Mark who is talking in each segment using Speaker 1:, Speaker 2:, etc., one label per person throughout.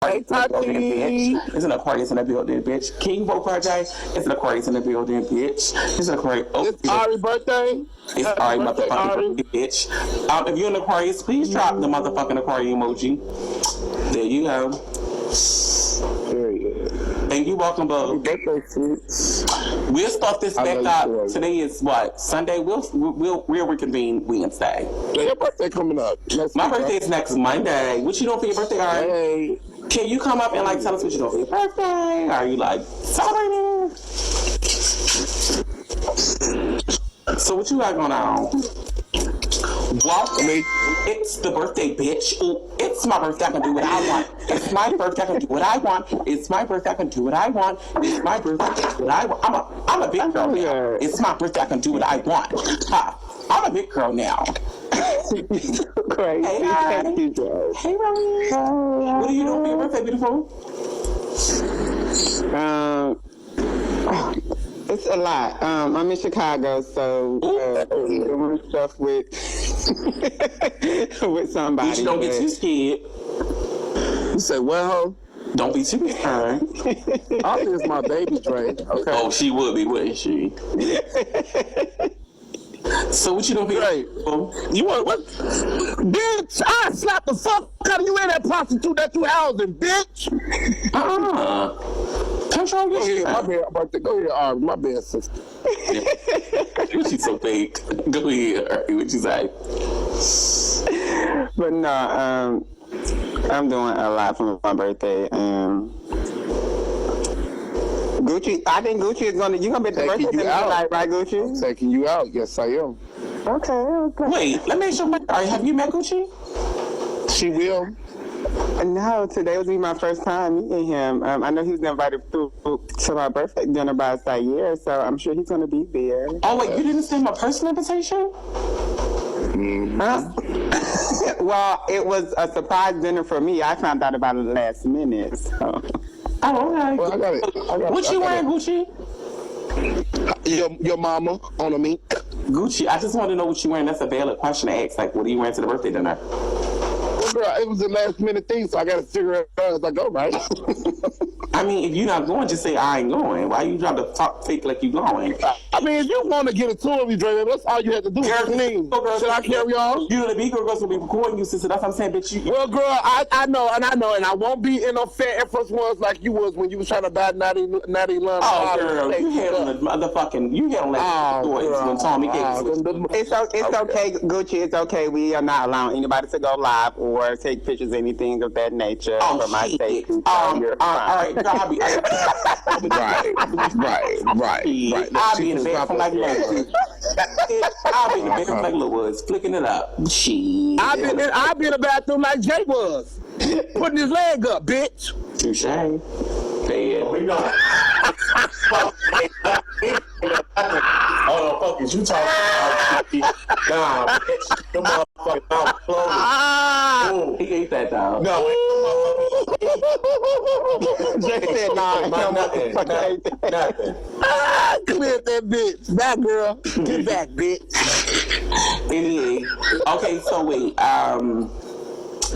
Speaker 1: Hey, Tati. It's an Aquarius in the building, bitch. King Vote Project. It's an Aquarius in the building, bitch. It's an Aquarius.
Speaker 2: Oh, it's Ari's birthday.
Speaker 1: It's Ari motherfucking birthday, bitch. If you're an Aquarius, please drop the motherfucking Aquarius emoji. There you go. And you welcome, Bo. We'll start this back up. Today is what? Sunday. We'll reconvene Wednesday.
Speaker 2: Yeah, your birthday coming up.
Speaker 1: My birthday is next Monday. What you doing for your birthday, Ari?
Speaker 2: Hey.
Speaker 1: Can you come up and like tell us what you doing for your birthday? Are you like celebrating? So what you got going on? Welcome. It's the birthday, bitch. Ooh, it's my birthday. I can do what I want. It's my birthday. I can do what I want. It's my birthday. I can do what I want. It's my birthday. I can do what I want. I'm a big girl now. It's my birthday. I can do what I want. Ha. I'm a big girl now.
Speaker 3: Crazy.
Speaker 1: Hey,
Speaker 3: thank you, Joe.
Speaker 1: Hey, Romy. What are you doing for your birthday, beautiful?
Speaker 3: It's a lot. I'm in Chicago, so doing stuff with with somebody.
Speaker 1: But you don't get too scared.
Speaker 2: You say, well,
Speaker 1: don't be too scared.
Speaker 2: I think it's my baby, Dre. Okay.
Speaker 1: Oh, she would be, wouldn't she? So what you doing here?
Speaker 2: Right. You want what? Bitch, I slap the fuck out of you and that prostitute that you housing, bitch.
Speaker 1: Control your shit.
Speaker 2: My bad, birthday. Go ahead, Ari. My bad, sister.
Speaker 1: She's so fake. Go ahead, Ari. What you say?
Speaker 3: But no, I'm doing a lot for my birthday. Gucci, I think Gucci is gonna. You gonna be the birthday tonight, right, Gucci?
Speaker 2: I'm taking you out. Yes, I am.
Speaker 3: Okay.
Speaker 1: Wait, let me ask you. Have you met Gucci?
Speaker 2: She will.
Speaker 3: No, today was my first time meeting him. I know he was invited through to my birthday dinner by Sayer, so I'm sure he's gonna be there.
Speaker 1: Oh wait, you didn't send my personal invitation?
Speaker 3: Well, it was a surprise dinner for me. I found out about it last minute. So.
Speaker 1: Oh, okay.
Speaker 2: Well, I got it.
Speaker 1: What you wearing, Gucci?
Speaker 2: Your mama on a mink.
Speaker 1: Gucci, I just want to know what you wearing. That's a valid question to ask. Like, what are you wearing to the birthday dinner?
Speaker 2: Well, girl, it was a last minute thing, so I got to figure it out as I go, right?
Speaker 1: I mean, if you're not going, just say I ain't going. Why you trying to talk fake like you going?
Speaker 2: I mean, if you want to get a tour of me, Dre, that's all you have to do. Should I carry on?
Speaker 1: You know, the big girls will be recording you, sister. That's what I'm saying, bitch.
Speaker 2: Well, girl, I know, and I won't be in no fat Air Force Ones like you was when you was trying to buy Natty Lund.
Speaker 1: Oh, girl, you had on the motherfucking, you had on that stories when Tommy gave
Speaker 3: It's okay, Gucci. It's okay. We are not allowing anybody to go live or take pictures, anything of that nature. For my sake.
Speaker 1: All right, girl, I'll be
Speaker 2: right.
Speaker 1: I'll be in the bathroom like Lewis. I'll be in the bathroom like Lewis, flicking it up.
Speaker 2: I'll be in the bathroom like Jay was, putting his leg up, bitch.
Speaker 1: Touche. Yeah, we know. Oh, fuck is you talking about? Nah, bitch. The motherfucking mouth closed. He ate that down. No.
Speaker 3: Jay said, nah,
Speaker 1: nothing.
Speaker 2: Clear that bitch. Back, girl. Get back, bitch.
Speaker 1: Anyway. Okay, so wait.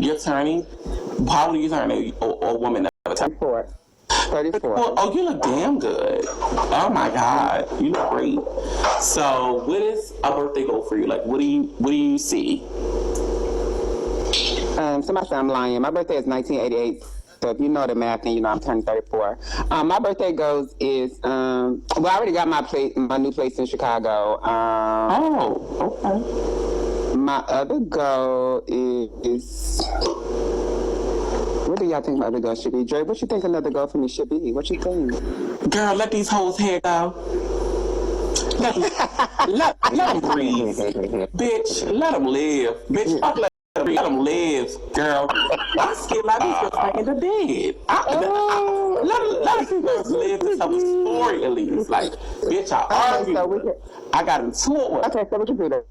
Speaker 1: You're turning. How old are you turning? A woman of a time?
Speaker 3: 34.
Speaker 1: Oh, you look damn good. Oh my God, you look great. So, what is a birthday goal for you? Like, what do you see?
Speaker 3: Somebody said I'm lying. My birthday is 1988. So if you know the math, then you know I'm turning 34. My birthday goals is well, I already got my new place in Chicago.
Speaker 1: Okay.
Speaker 3: My other goal is. What do y'all think my other goal should be? Dre, what you think another goal for me should be? What you think?
Speaker 1: Girl, let these hoes hair go. Let them breathe. Bitch, let them live. Bitch, fuck let them live, girl. I'm scared like these girls back in the bed. Let them live to tell a story at least. Like, bitch, I argued. I got into it with.
Speaker 3: Okay, so we can do that.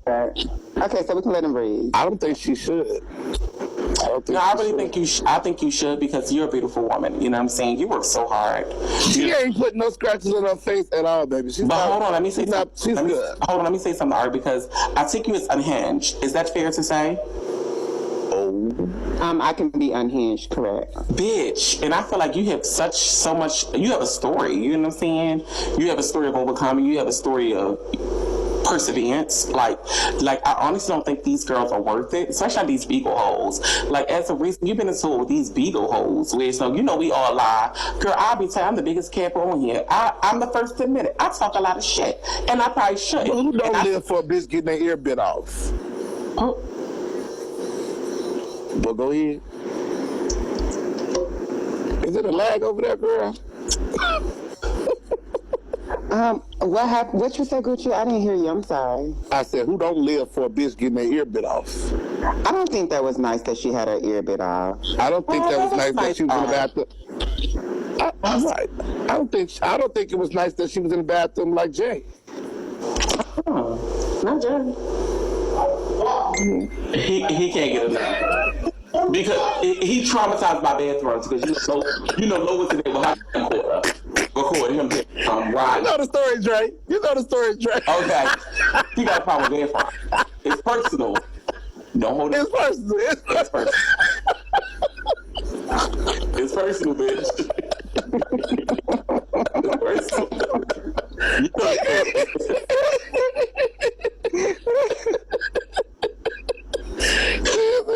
Speaker 3: Okay, so we can let them breathe.
Speaker 2: I don't think she should.
Speaker 1: I really think you I think you should because you're a beautiful woman. You know what I'm saying? You work so hard.
Speaker 2: She ain't putting no scratches on her face at all, baby.
Speaker 1: Hold on, let me say something.
Speaker 2: She's good.
Speaker 1: Hold on, let me say something, Art, because I think you as unhinged. Is that fair to say?
Speaker 2: Oh,
Speaker 3: I can be unhinged, correct?
Speaker 1: Bitch, and I feel like you have so much. You have a story. You know what I'm saying? You have a story of overcoming. You have a story of perseverance. Like I honestly don't think these girls are worth it, especially not these beagle hoes. Like, as a reason, you've been into it with these beagle hoes, where so we all lie. Girl, I'll be telling I'm the biggest camper on here. I'm the first to admit it. I talk a lot of shit, and I probably shouldn't.
Speaker 2: Who don't live for a bitch getting their ear bit off?
Speaker 1: Oh.
Speaker 2: But go ahead. Is it a lag over there, girl?
Speaker 3: What happened? What you said, Gucci? I didn't hear you. I'm sorry.
Speaker 2: I said, who don't live for a bitch getting their ear bit off?
Speaker 3: I don't think that was nice that she had her ear bit off.
Speaker 2: I don't think that was nice that she was in the bathroom. Right. I don't think it was nice that she was in the bathroom like Jay.
Speaker 1: Not Jay. He can't get enough. Because he traumatized by bathrooms, because you know Lois and they will have to record him right.
Speaker 2: You know the story, Dre.
Speaker 1: Okay. He got a problem with bathrooms. It's personal. Don't hold it.
Speaker 2: It's personal.
Speaker 1: It's personal, bitch. It's personal.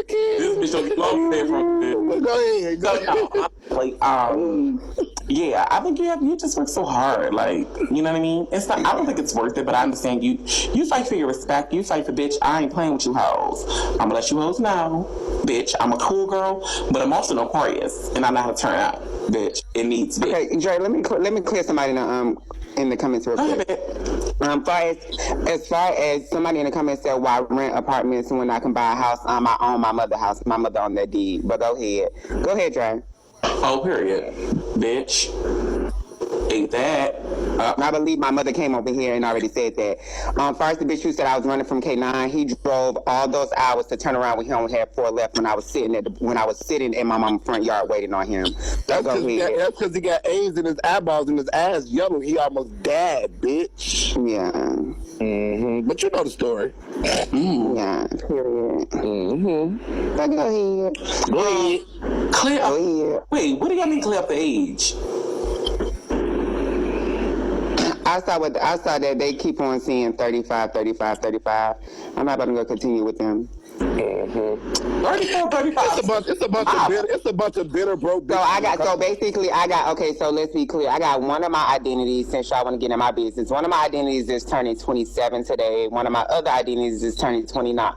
Speaker 1: This bitch don't get long from it.
Speaker 2: Go ahead.
Speaker 1: Yeah, I think you just work so hard. Like, you know what I mean? It's not. I don't think it's worth it, but I understand you fight for your respect. You fight for, bitch, I ain't playing with you hoes. I'm gonna let you hoes know, bitch, I'm a cool girl, but I'm also notorious, and I know how to turn out, bitch. It needs to be.
Speaker 3: Okay, Dre, let me clear somebody in the comments real quick. As far as somebody in the comments said, why rent apartments when I can buy a house? I own my mother's house. My mother on that deed. But go ahead, Dre.
Speaker 1: Oh, period, bitch. Ain't that?
Speaker 3: I believe my mother came over here and already said that. First, the bitch who said I was running from K9, he drove all those hours to turn around when he only had 4 left when I was sitting in my mom's front yard waiting on him.
Speaker 2: That's because he got AIDS in his eyeballs and his eyes yellow. He almost died, bitch.
Speaker 3: Yeah.
Speaker 2: Mm-hmm. But you know the story.
Speaker 3: Yeah, period.
Speaker 2: Mm-hmm.
Speaker 3: But go ahead.
Speaker 1: Clear up. Wait, what do y'all mean clear up the age?
Speaker 3: I saw that they keep on seeing 35. I'm not about to go continue with them.
Speaker 1: 34, 35.
Speaker 2: It's a bunch of bitter broke bitches.
Speaker 3: So let's be clear. I got one of my identities, since y'all want to get in my business. One of my identities is turning 27 today. One of my other identities is turning 29.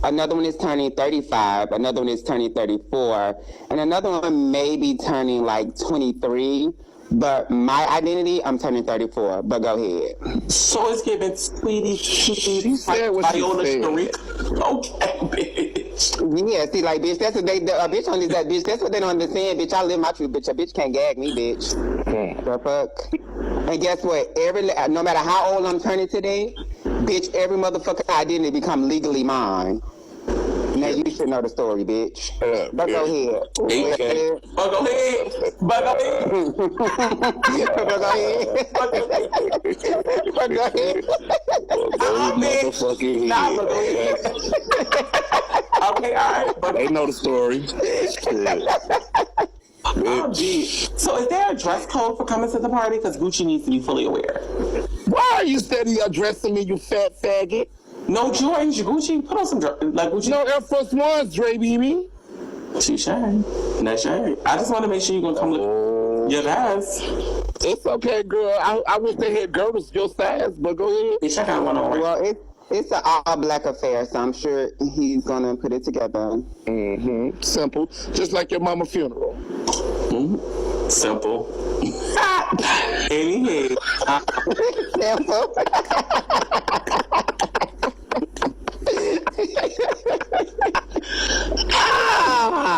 Speaker 3: Another one is turning 35. Another one is turning 34. And another one may be turning like 23. But my identity, I'm turning 34. But go ahead.
Speaker 1: So it's giving sweetie.
Speaker 2: She said what she said.
Speaker 1: Okay, bitch.
Speaker 3: Yeah, see, like, bitch, that's what a bitch on this, that bitch, that's what they don't understand, bitch. I live my truth, bitch. A bitch can't gag me, bitch. The fuck? And guess what? No matter how old I'm turning today, bitch, every motherfucking identity become legally mine. Now you should know the story, bitch. But go ahead.
Speaker 1: But go ahead. But go ahead.
Speaker 3: But go ahead. But go ahead.
Speaker 2: Motherfucking head.
Speaker 1: Okay, all right. But
Speaker 2: they know the story.
Speaker 1: So is there a dress code for coming to the party? Because Gucci needs to be fully aware.
Speaker 2: Why are you steady addressing me, you fat faggot?
Speaker 1: No Jordans, Gucci. Put on some like Gucci.
Speaker 2: No Air Force Ones, Drebaby.
Speaker 1: She shine. That shine. I just want to make sure you're gonna come look. Yeah, that's.
Speaker 2: It's okay, girl. I wish they had girdles your size, but go ahead.
Speaker 1: Bitch, I got one on.
Speaker 3: Well, it's an all-black affair, so I'm sure he's gonna put it together.
Speaker 2: Mm-hmm. Simple, just like your mama's funeral.
Speaker 1: Mm-hmm. Simple. Anyhow.
Speaker 3: Simple.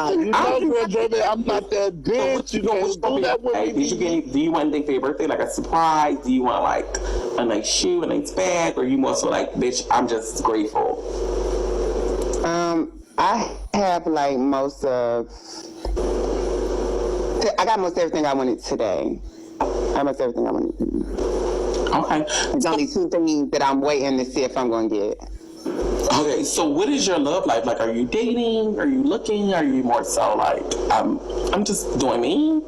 Speaker 2: You know, Drebaby, I'm not that bitch. You can't do that with me.
Speaker 1: Do you want anything for your birthday, like a surprise? Do you want like a nice shoe, a nice bag, or you more so like, bitch, I'm just grateful?
Speaker 3: I have like I got most everything I wanted today.
Speaker 1: Okay.
Speaker 3: There's only 2 things that I'm waiting to see if I'm gonna get.
Speaker 1: Okay, so what is your love life? Like, are you dating? Are you looking? Are you more so like, I'm just doing me?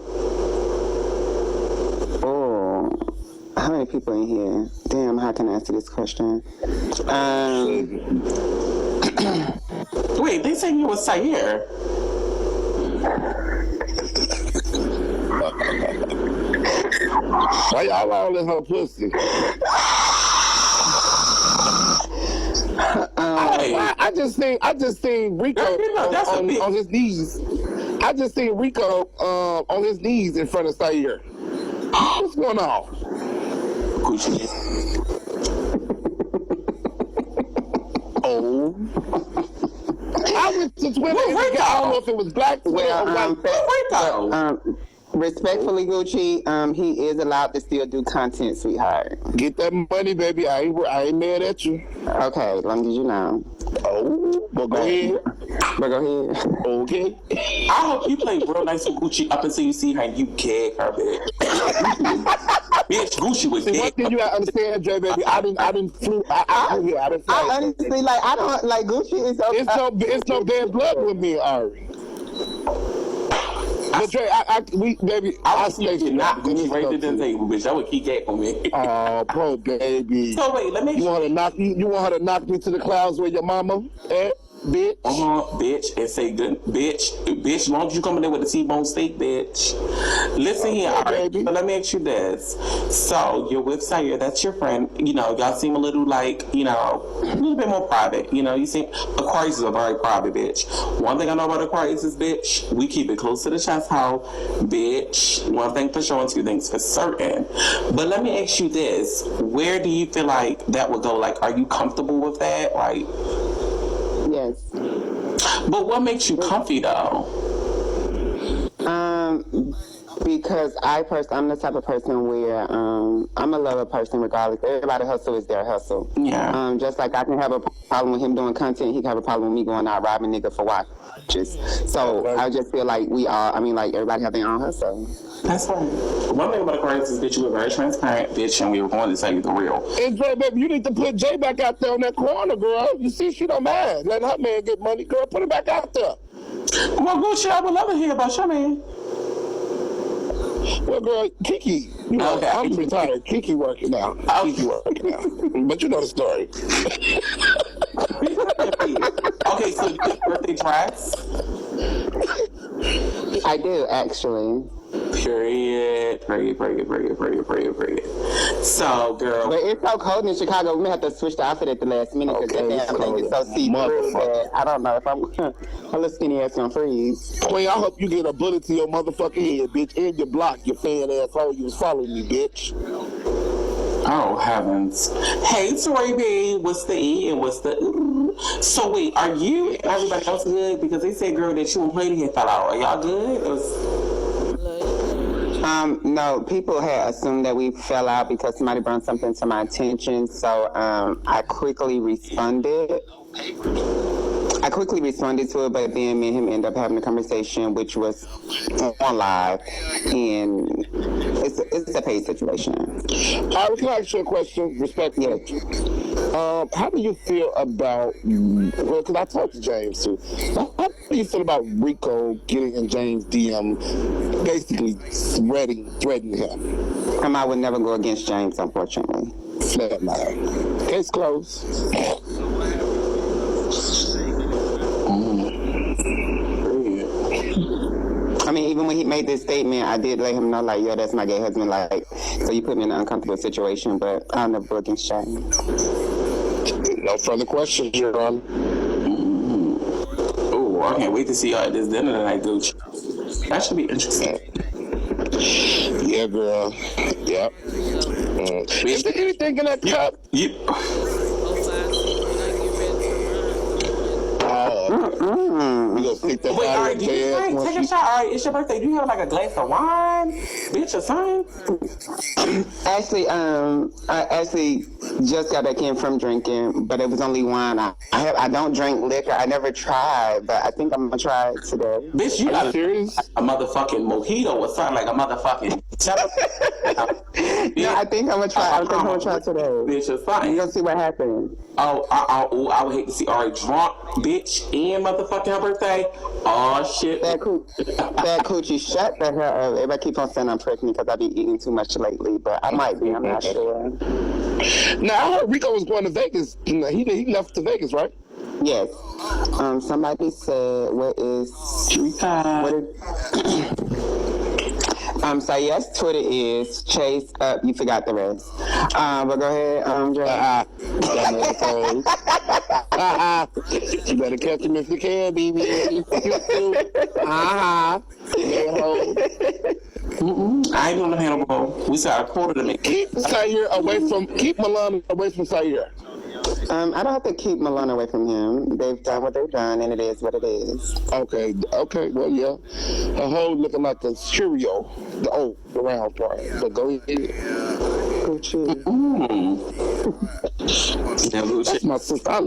Speaker 3: Oh, how many people in here? Damn, how can I answer this question?
Speaker 1: Wait, they saying you was Sayer.
Speaker 2: Why y'all all in her pussy? I just seen Rico on his knees. I just seen Rico on his knees in front of Sayer. What's going on?
Speaker 1: Gucci.
Speaker 2: Oh. I went to Twitter and I don't know if it was black Twitter or white.
Speaker 3: Respectfully, Gucci, he is allowed to still do content, sweetheart.
Speaker 2: Get that money, baby. I ain't mad at you.
Speaker 3: Okay, as long as you know.
Speaker 2: Oh, but go ahead.
Speaker 3: But go ahead.
Speaker 2: Okay.
Speaker 1: I hope you play real nice with Gucci up until you see her and you gag her, bitch. Bitch, Gucci was
Speaker 2: See, one thing you gotta understand, Drebaby, I didn't flew. I didn't fly.
Speaker 3: I honestly, like, I don't, like, Gucci is okay.
Speaker 2: It's no bad blood with me and Ari. But Dre, I stay
Speaker 1: not Gucci right to the table, bitch. That would keep gag on me.
Speaker 2: Oh, poor baby.
Speaker 1: So wait, let me.
Speaker 2: You want her to knock me to the clouds with your mama, bitch?
Speaker 1: Bitch, and say good, bitch. As long as you come in there with a T-bone steak, bitch. Listen here, all right. So let me ask you this. So you're with Sayer, that's your friend. You know, y'all seem a little like, a little bit more private. You seem Aquarius is a very private bitch. One thing I know about Aquarius is, bitch, we keep it close to the chest hole, bitch. One thing for sure and two things for certain. But let me ask you this: where do you feel like that would go? Like, are you comfortable with that? Like.
Speaker 3: Yes.
Speaker 1: But what makes you comfy though?
Speaker 3: Because I'm the type of person where I'm a lover person regardless. Everybody hustle is their hustle.
Speaker 1: Yeah.
Speaker 3: Just like I can have a problem with him doing content, he can have a problem with me going out robbing nigga for watches. So I just feel like everybody have their own hustle.
Speaker 1: That's right. One thing about Aquarius is, bitch, you were very transparent, bitch, and we were going to tell you the real.
Speaker 2: And Dre, baby, you need to put Jay back out there on that corner, girl. You see, she don't mind letting her man get money, girl. Put him back out there.
Speaker 1: Well, Gucci, I would love to hear about your man.
Speaker 2: Well, girl, Kiki,
Speaker 1: okay.
Speaker 2: I'm retired. Kiki working now. Kiki working now. But you know the story.
Speaker 1: Okay, so you get birthday dress?
Speaker 3: I do, actually.
Speaker 1: Period. So, girl.
Speaker 3: But it's so cold in Chicago, we may have to switch the outfit at the last minute because that damn thing is so see-through that I don't know if I'm a little skinny ass gonna freeze.
Speaker 2: Queen, I hope you get a bullet to your motherfucking head, bitch, and your block, you fan asshole. You was following me, bitch.
Speaker 1: Oh, heavens. Hey, Tori B, what's the E and what's the ooh? So, wait, are you and everybody else good? Because they said, girl, that you and Lady had fell out. Are y'all good?
Speaker 3: No, people had assumed that we fell out because somebody brought something to my attention, so I quickly responded to it, but then me and him ended up having a conversation, which was on live, and it's a paid situation.
Speaker 2: Can I ask you a question, respectfully?
Speaker 3: Yes.
Speaker 2: How do you feel about, because I talked to James too, how do you feel about Rico getting in James' DM, basically threatening him?
Speaker 3: I would never go against James, unfortunately.
Speaker 2: Flatline. Case closed.
Speaker 3: I mean, even when he made this statement, I did let him know, like, yo, that's my gay husband, like, so you put me in an uncomfortable situation, but I'll never go against James.
Speaker 2: No further questions, Your Honor.
Speaker 1: Oh, I can't wait to see y'all at this dinner tonight, Gucci. That should be interesting.
Speaker 2: Yeah, girl. Yep. Is there anything in that cup?
Speaker 1: Yep.
Speaker 2: We gonna stick that
Speaker 1: Wait, all
Speaker 2: body
Speaker 1: right,
Speaker 2: up
Speaker 1: do you
Speaker 2: their ass
Speaker 1: drink?
Speaker 2: once
Speaker 1: Take a
Speaker 2: you...
Speaker 1: shot. All right, it's your birthday. Do you have like a glass of wine, bitch, or something?
Speaker 3: Actually, I actually just got back in from drinking, but it was only wine. I don't drink liquor. I never tried, but I think I'm gonna try it today.
Speaker 1: Bitch, you
Speaker 2: Are
Speaker 1: got
Speaker 2: you serious?
Speaker 1: a motherfucking mojito or something like a motherfucking.
Speaker 3: No, I think I'm gonna try. I think I'm gonna try today.
Speaker 1: Bitch, or
Speaker 3: We're
Speaker 1: something.
Speaker 3: gonna see what happens.
Speaker 1: Oh, I would hate to see Ari drunk, bitch, and motherfucking her birthday. Oh shit.
Speaker 3: That coochie, shut the hell up. Everybody keep on saying I'm pregnant because I be eating too much lately, but I might be. I'm not sure.
Speaker 2: Now, I heard Rico was going to Vegas. He left to Vegas, right?
Speaker 3: Yes. Somebody said, what is Sayed's Twitter is Chase up. You forgot the rest. But go ahead, Dre.
Speaker 2: You better catch him if you can, baby.
Speaker 1: I ain't gonna handle. We said a quarter to me.
Speaker 2: Keep Milan away from Sayer.
Speaker 3: I don't have to keep Milan away from him. They've done what they've done, and it is what it is.
Speaker 2: Okay, well, yeah. Her whole looking like a Cheerio, the round part. But go ahead.
Speaker 3: Gucci.
Speaker 2: That's my sister. I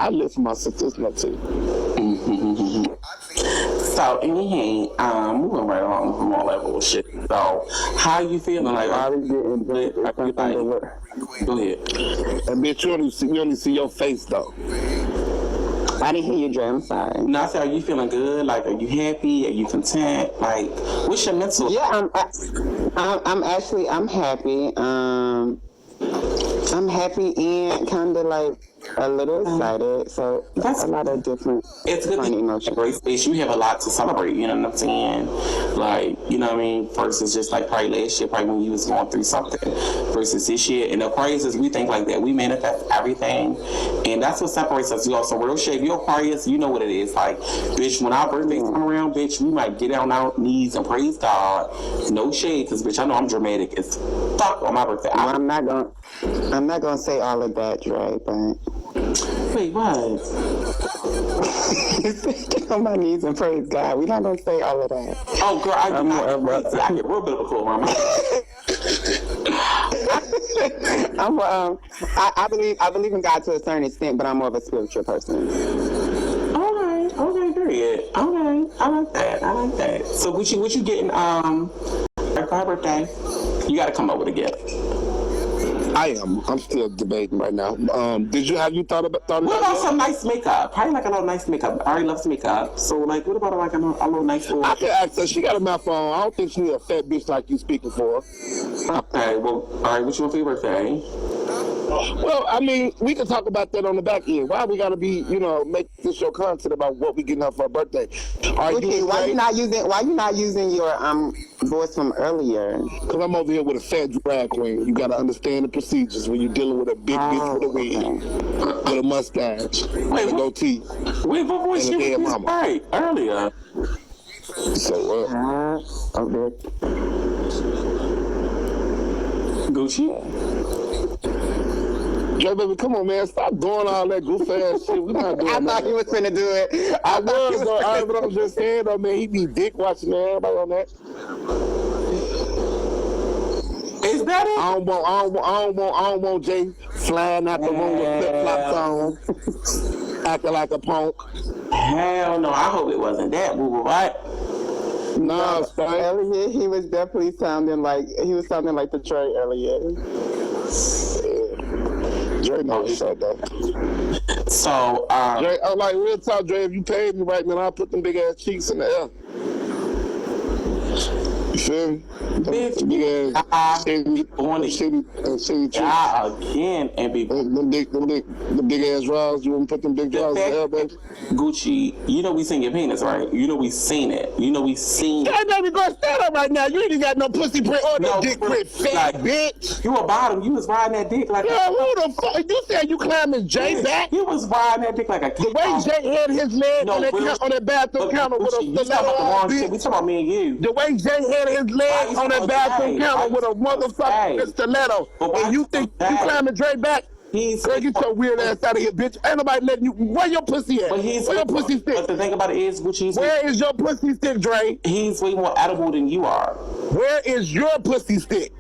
Speaker 2: live for my sister. It's my too.
Speaker 1: So, anyhow, moving right along from all that bullshit. So, how you feeling? Like,
Speaker 3: I was getting
Speaker 1: go ahead.
Speaker 2: And bitch, you only see your face though.
Speaker 3: I didn't hear you, Dre. I'm sorry.
Speaker 1: No, I said, are you feeling good? Like, are you happy? Are you content? Like, what's your mental?
Speaker 3: Yeah, I'm happy. I'm happy and kind of like a little excited. So that's a lot of different emotions.
Speaker 1: Bitch, you have a lot to celebrate, you know what I'm saying? Like, you know what I mean? Versus just like probably last year, probably when you was going through something versus this year. And the Aquarius is we think like that. We manifest everything. And that's what separates us. You also real shit. If you're Aquarius, you know what it is. Like, bitch, when our birthdays come around, bitch, we might get on our knees and praise God. No shade, because bitch, I know I'm dramatic as fuck on my birthday.
Speaker 3: Well, I'm not gonna say all of that, Dre, but
Speaker 1: wait, what?
Speaker 3: Get on my knees and praise God. We're not gonna say all of that.
Speaker 1: Oh, girl, I get real biblical around my
Speaker 3: I believe in God to a certain extent, but I'm more of a spiritual person.
Speaker 1: Okay, period. Okay, I like that. So what you getting for her birthday? You gotta come up with a gift.
Speaker 2: I'm still debating right now. Have you thought about
Speaker 1: what about some nice makeup? Probably like a little nice makeup. Ari loves makeup. So like what about like a little nice little...
Speaker 2: I can ask her. She got a mouth on. I don't think she's a fat bitch like you speaking for her.
Speaker 1: Okay, well, all right, what you want for your birthday?
Speaker 2: Well, I mean, we can talk about that on the back end. Why we gotta be, make this show content about what we getting her for her birthday?
Speaker 3: Why you not using your voice from earlier?
Speaker 2: Because I'm over here with a fat drag queen. You gotta understand the procedures when you're dealing with a big bitch with a wig, with a mustache, with a goatee.
Speaker 1: Wait, what voice you was right earlier?
Speaker 2: So
Speaker 3: Okay.
Speaker 1: Gucci.
Speaker 2: Drebaby, come on, man. Stop doing all that goof ass shit. We're not doing that.
Speaker 3: I thought he was finna do it.
Speaker 2: I was, though. But I'm just saying, though, man, he be dick watching everybody on that.
Speaker 1: Is that it?
Speaker 2: I don't want Jay flying out the room with flip-flops on, acting like a punk.
Speaker 1: Hell no, I hope it wasn't that, boo-boo, right?
Speaker 2: No,
Speaker 3: earlier he was definitely sounding like the Dre earlier.
Speaker 2: Dre knows he said that.
Speaker 1: So,
Speaker 2: Dre, like real talk, Dre, if you paid me right, man, I'll put them big ass cheeks in the air. You feel me?
Speaker 1: Bitch,
Speaker 2: big ass shitty cheeks.
Speaker 1: Again, and be
Speaker 2: the big ass draws. You want to put them big draws in the air, baby?
Speaker 1: Gucci, you know we seen your penis, right? You know we seen it.
Speaker 2: God, baby, go stand up right now. You ain't got no pussy print or no dick print, fat bitch.
Speaker 1: You a bottom. You was riding that dick like
Speaker 2: who the fuck? You said you climbing Jay back?
Speaker 1: You was riding that dick like a
Speaker 2: the way Jay had his leg on that bathroom counter with a stiletto on, bitch.
Speaker 1: We talking about me and you.
Speaker 2: The way Jay had his leg on that bathroom counter with a motherfucking stiletto. And you think you climbing Dre back? Girl, get your weird ass out of here, bitch. Ain't nobody letting you. Where your pussy at?
Speaker 1: But
Speaker 2: Where your pussy stick?
Speaker 1: But the thing about it is, Gucci,
Speaker 2: Where is your pussy stick, Dre?
Speaker 1: he's way more edible than you are.
Speaker 2: Where is your pussy stick?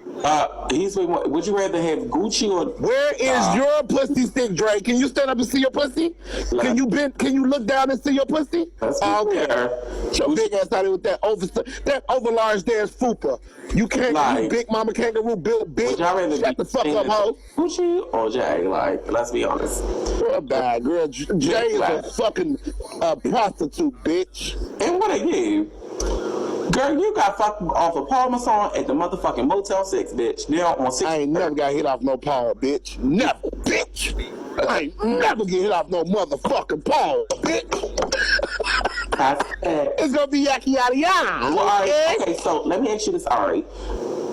Speaker 1: He's way more. Would you rather have Gucci or?
Speaker 2: Where is your pussy stick, Dre? Can you stand up and see your pussy? Can you bend? Can you look down and see your pussy?
Speaker 1: That's
Speaker 2: okay.
Speaker 1: Fair.
Speaker 2: Your big ass out here with that overlarge dance fupa. You can't.
Speaker 1: Like,
Speaker 2: you big mama kangaroo built bitch. Shut the fuck up, hoe.
Speaker 1: Gucci or Jay? Like, let's be honest.
Speaker 2: Girl, bad girl. Jay is a fucking prostitute, bitch.
Speaker 1: And what I gave? Girl, you got fucked off a Paul Masson at the motherfucking Motel 6, bitch. Now on 6.
Speaker 2: I ain't never got hit off no Paul, bitch. Never, bitch. I ain't never get hit off no motherfucking Paul, bitch. It's gonna be yaki yada yada.
Speaker 1: Well, okay, so let me ask you this, Ari.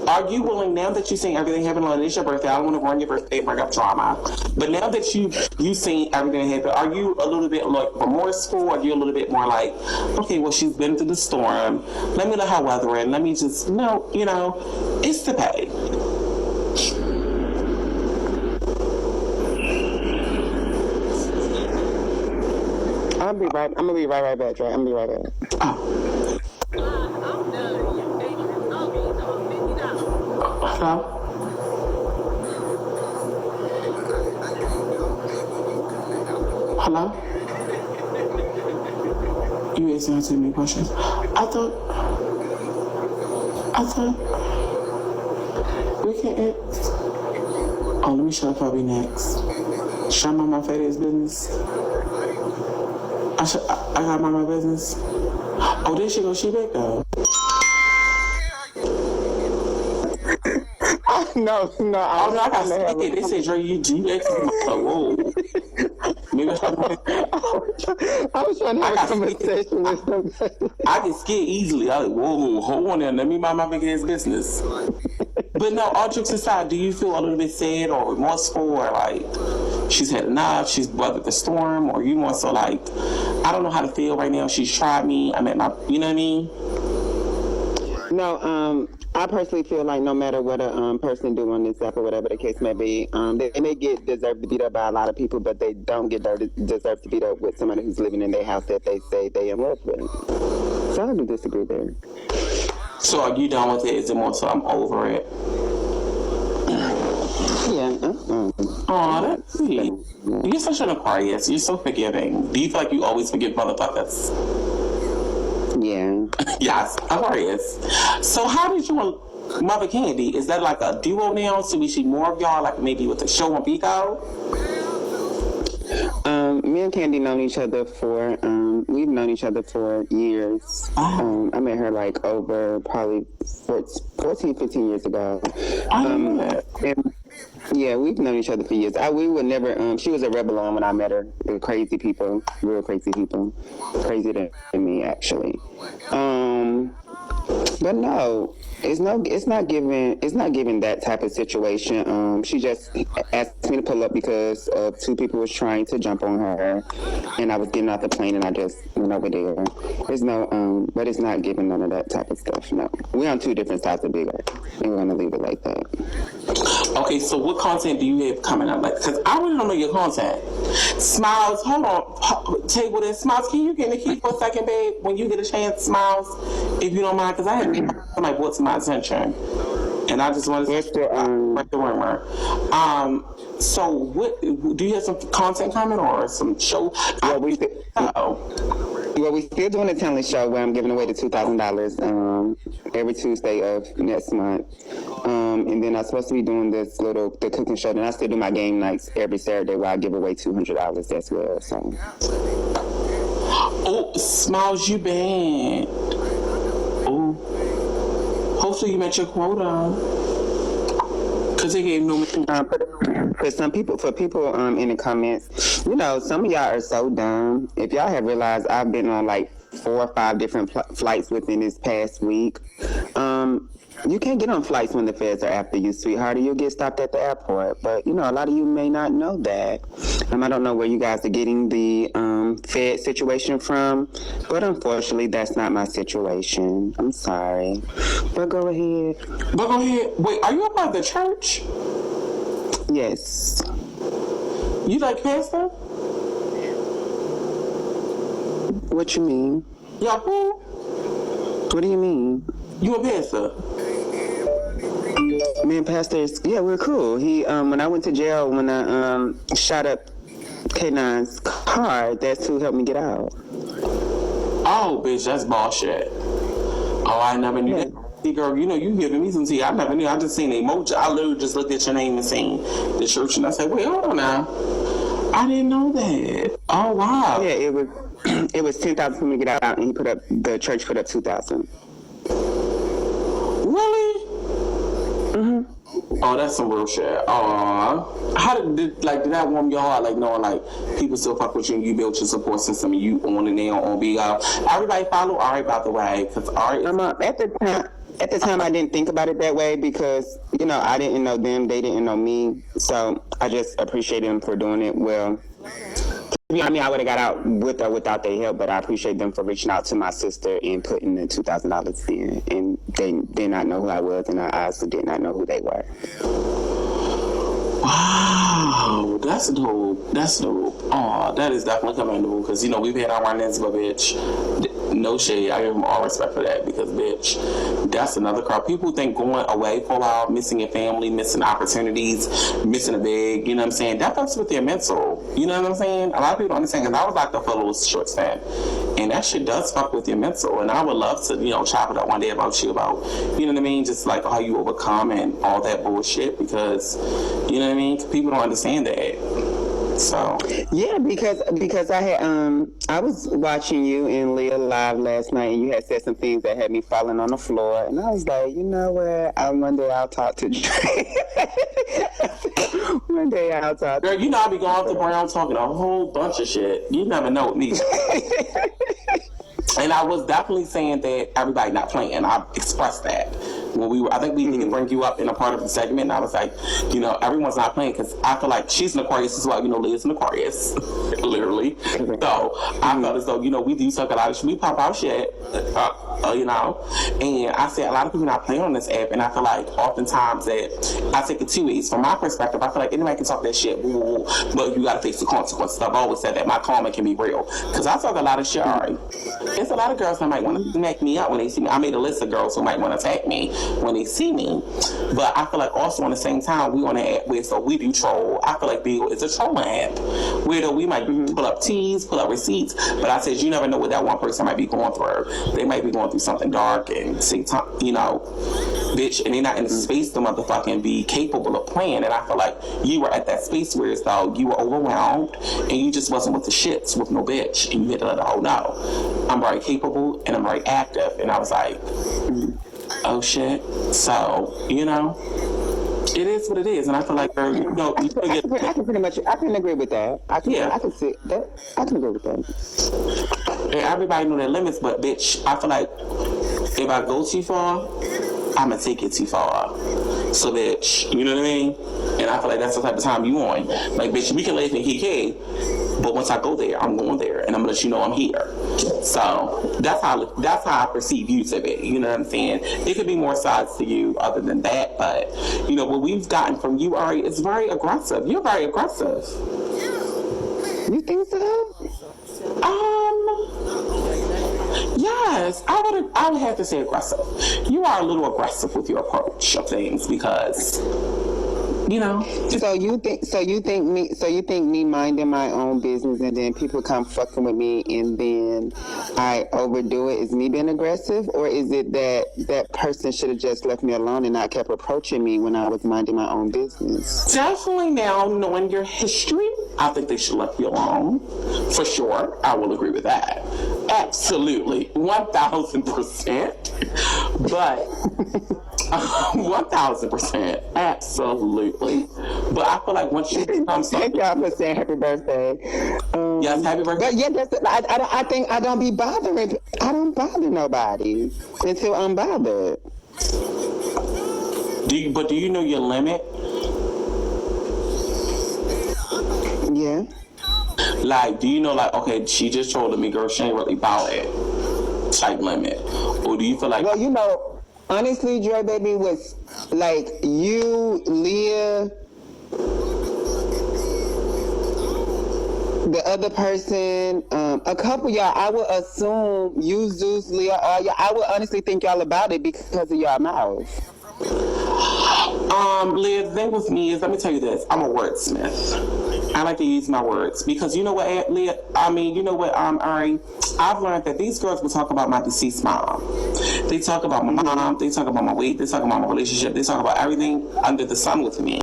Speaker 1: Are you willing, now that you've seen everything happen on it's your birthday, I don't want to ruin your birthday and bring up drama, but now that you've seen everything happen, are you a little bit like remorseful, or are you a little bit more like, okay, well, she's been through the storm, let me let her weather it, let me just, no, you know, it's to pay.
Speaker 3: I'm gonna be right back, Dre. I'm gonna be right back.
Speaker 1: Oh. Hello? Hello? You asking too many questions. I thought we can ask. Oh, let me shut up. I'll be next. Should I mind my fat ass business? I got mind my business. Oh, there she goes. She back though.
Speaker 3: No.
Speaker 1: I got sick. They said, Dre, you actually whoa. Maybe
Speaker 3: I was trying to have a conversation with somebody.
Speaker 1: I get scared easily. I like, whoa, hold on there. Let me mind my big ass business. But no, all jokes aside, do you feel a little bit sad or remorseful, or like she's had enough, she's weathered the storm, or you more so like, I don't know how to feel right now, she's tried me, I'm at my, you know what I mean?
Speaker 3: No, I personally feel like no matter what a person do on this app or whatever the case may be, they may get deserved to beat up by a lot of people, but they don't get deserve to beat up with somebody who's living in their house that they say they in love with. So I do disagree there.
Speaker 1: So are you done with it? Is it more so I'm over it?
Speaker 3: Yeah.
Speaker 1: Aw, that's sweet. You're such an Aquarius. You're so forgiving. Do you feel like you always forgive motherfuckers?
Speaker 3: Yeah.
Speaker 1: Yes, Aquarius. So how did you and Mother Candy, is that like a duo now? So we see more of y'all, like maybe with the show on Pico?
Speaker 3: Me and Candy known each other for, we've known each other for years. I met her like over probably 14, 15 years ago. Yeah, we've known each other for years. We would never, she was a rebel on when I met her. Crazy people, real crazy people. Crazier than me, actually. But no, it's not giving that type of situation. She just asked me to pull up because two people was trying to jump on her, and I was getting off the plane, and I just went over there. There's no, but it's not giving none of that type of stuff. No, we're on two different sides of bigger, and we're gonna leave it like that.
Speaker 1: Okay, so what content do you have coming up? Like, because I really don't know your content. Smiles, hold on, table this. Smiles, can you get in the key for a second, babe? When you get a chance, Smiles, if you don't mind, because I had like brought to my attention, and I just wanted to break the rumor. So what do you have some content coming or some show?
Speaker 3: Well, we still doing a talent show where I'm giving away the $2,000 every Tuesday of next month. And then I'm supposed to be doing the cooking show. Then I still do my game nights every Saturday where I give away $200 as well. So.
Speaker 1: Oh, Smiles, you banned. Oh, hopefully you met your quota. Cause they gave no.
Speaker 3: For people in the comments, you know, some of y'all are so dumb. If y'all have realized, I've been on like 4 or 5 different flights within this past week. You can't get on flights when the feds are after you, sweetheart, or you'll get stopped at the airport. But, you know, a lot of you may not know that. I don't know where you guys are getting the Fed situation from, but unfortunately, that's not my situation. I'm sorry. But go ahead.
Speaker 1: Wait, are you a part of the church?
Speaker 3: Yes.
Speaker 1: You like pasta?
Speaker 3: What you mean?
Speaker 1: Y'all cool?
Speaker 3: What do you mean?
Speaker 1: You and pasta?
Speaker 3: Me and Pastor yeah, we're cool. He when I went to jail when I shot up K9's car, that's who helped me get out.
Speaker 1: Oh, bitch, that's bullshit. Oh, I never knew that. See, girl, you know, you giving me some tea. I never knew. I just seen the emoji. I literally just looked at your name and seen the church, and I said, wait, hold on now. I didn't know that. Oh, wow.
Speaker 3: Yeah, it was 10,000 for me to get out, and the church put up 2,000.
Speaker 1: Really? Mm-hmm. Oh, that's some real shit. How did that warm your heart? Like knowing like people still fuck with you and you built your support system and you on and they on big out. Everybody follow Ari, by the way, because Ari.
Speaker 3: At the time, I didn't think about it that way because you know I didn't know them, they didn't know me, so I just appreciate them for doing it well. I mean, I would have got out with or without their help, but I appreciate them for reaching out to my sister and putting the $2,000 in. And they did not know who I was, and I also did not know who they were.
Speaker 1: Wow, that's dope. That's dope. Oh, that is definitely commendable because, you know, we've had our run-ins, but bitch, no shade. I give them all respect for that because, bitch, that's another crowd. People think going away for a while, missing your family, missing opportunities, missing a big, you know what I'm saying? That fucks with your mental. You know what I'm saying? A lot of people don't understand because I was locked up for a little short span. And that shit does fuck with your mental. And I would love to, you know, chop it up one day about you about, you know what I mean? Just like how you overcome and all that bullshit because, you know what I mean? People don't understand that. So
Speaker 3: yeah, because I was watching you and Leah live last night, and you had said some things that had me falling on the floor, and I was like, you know what? One day I'll talk to Dre. One day I'll talk.
Speaker 1: Girl, you know I be going off the ground talking a whole bunch of shit. You never know with me. And I was definitely saying that everybody not playing. I expressed that when I think we need to bring you up in a part of the segment. And I was like, you know, everyone's not playing because I feel like she's an Aquarius as well. You know, Leah's an Aquarius, literally. So I felt as though, you know, we do talk a lot of shit. We pop out shit, you know. And I said a lot of people not playing on this app, and I feel like oftentimes that I take it two ways. From my perspective, I feel like anybody can talk that shit, but you got to face the consequences. I've always said that my karma can be real because I talk a lot of shit already. There's a lot of girls that might want to smack me up when they see me. I made a list of girls who might want to attack me when they see me. But I feel like also on the same time, we on the app where so we do troll. I feel like Beagle is a trolling app. Where we might pull up teas, pull up receipts. But I said, you never know what that one person might be going through. They might be going through something dark and you know, bitch, and they're not in the space to motherfucking be capable of playing. And I feel like you were at that space where it's though you were overwhelmed and you just wasn't with the shits with no bitch. And you had to let the whole know. I'm very capable and I'm very active. And I was like, oh shit. So, you know, it is what it is. And I feel like, girl, you know, I
Speaker 3: can pretty much, I can agree with that. I can see that. I can agree with that.
Speaker 1: And everybody know their limits, but bitch, I feel like if I go too far, I'm gonna take it too far. So bitch, you know what I mean? And I feel like that's the type of time you on. Like bitch, we can laugh and kiki, but once I go there, I'm going there, and I'm gonna let you know I'm here. So that's how I perceive you to be. You know what I'm saying? It could be more sides to you other than that, but you know what we've gotten from you, Ari, is very aggressive. You're very aggressive.
Speaker 3: You think so?
Speaker 1: Yes, I would have to say aggressive. You are a little aggressive with your approach of things because, you know.
Speaker 3: So you think me minding my own business and then people come fucking with me and then I overdo it is me being aggressive, or is it that person should have just left me alone and not kept approaching me when I was minding my own business?
Speaker 1: Definitely now knowing your history, I think they should let you alone. For sure. I will agree with that. Absolutely. 1,000%. But 1,000%. Absolutely. But I feel like once you become something.
Speaker 3: Thank y'all for saying happy birthday.
Speaker 1: Yes, happy birthday.
Speaker 3: But yeah, I think I don't be bothering. I don't bother nobody until I'm bothered.
Speaker 1: Do you know your limit?
Speaker 3: Yeah.
Speaker 1: Like, do you know, like, okay, she just told me, girl, she ain't really about it type limit? Or do you feel like...
Speaker 3: Well, you know, honestly, Drebaby was like you, Leah, The other person, a couple y'all, I would assume you, Zeus, Leah, all y'all, I would honestly think y'all about it because of y'all mouths.
Speaker 1: Liz, the thing with me is, let me tell you this, I'm a wordsmith. I like to use my words because you know what, Leah, you know what, Ari, I've learned that these girls will talk about my deceased mom. They talk about my mom, they talk about my weight, they talk about my relationship, they talk about everything under the sun with me.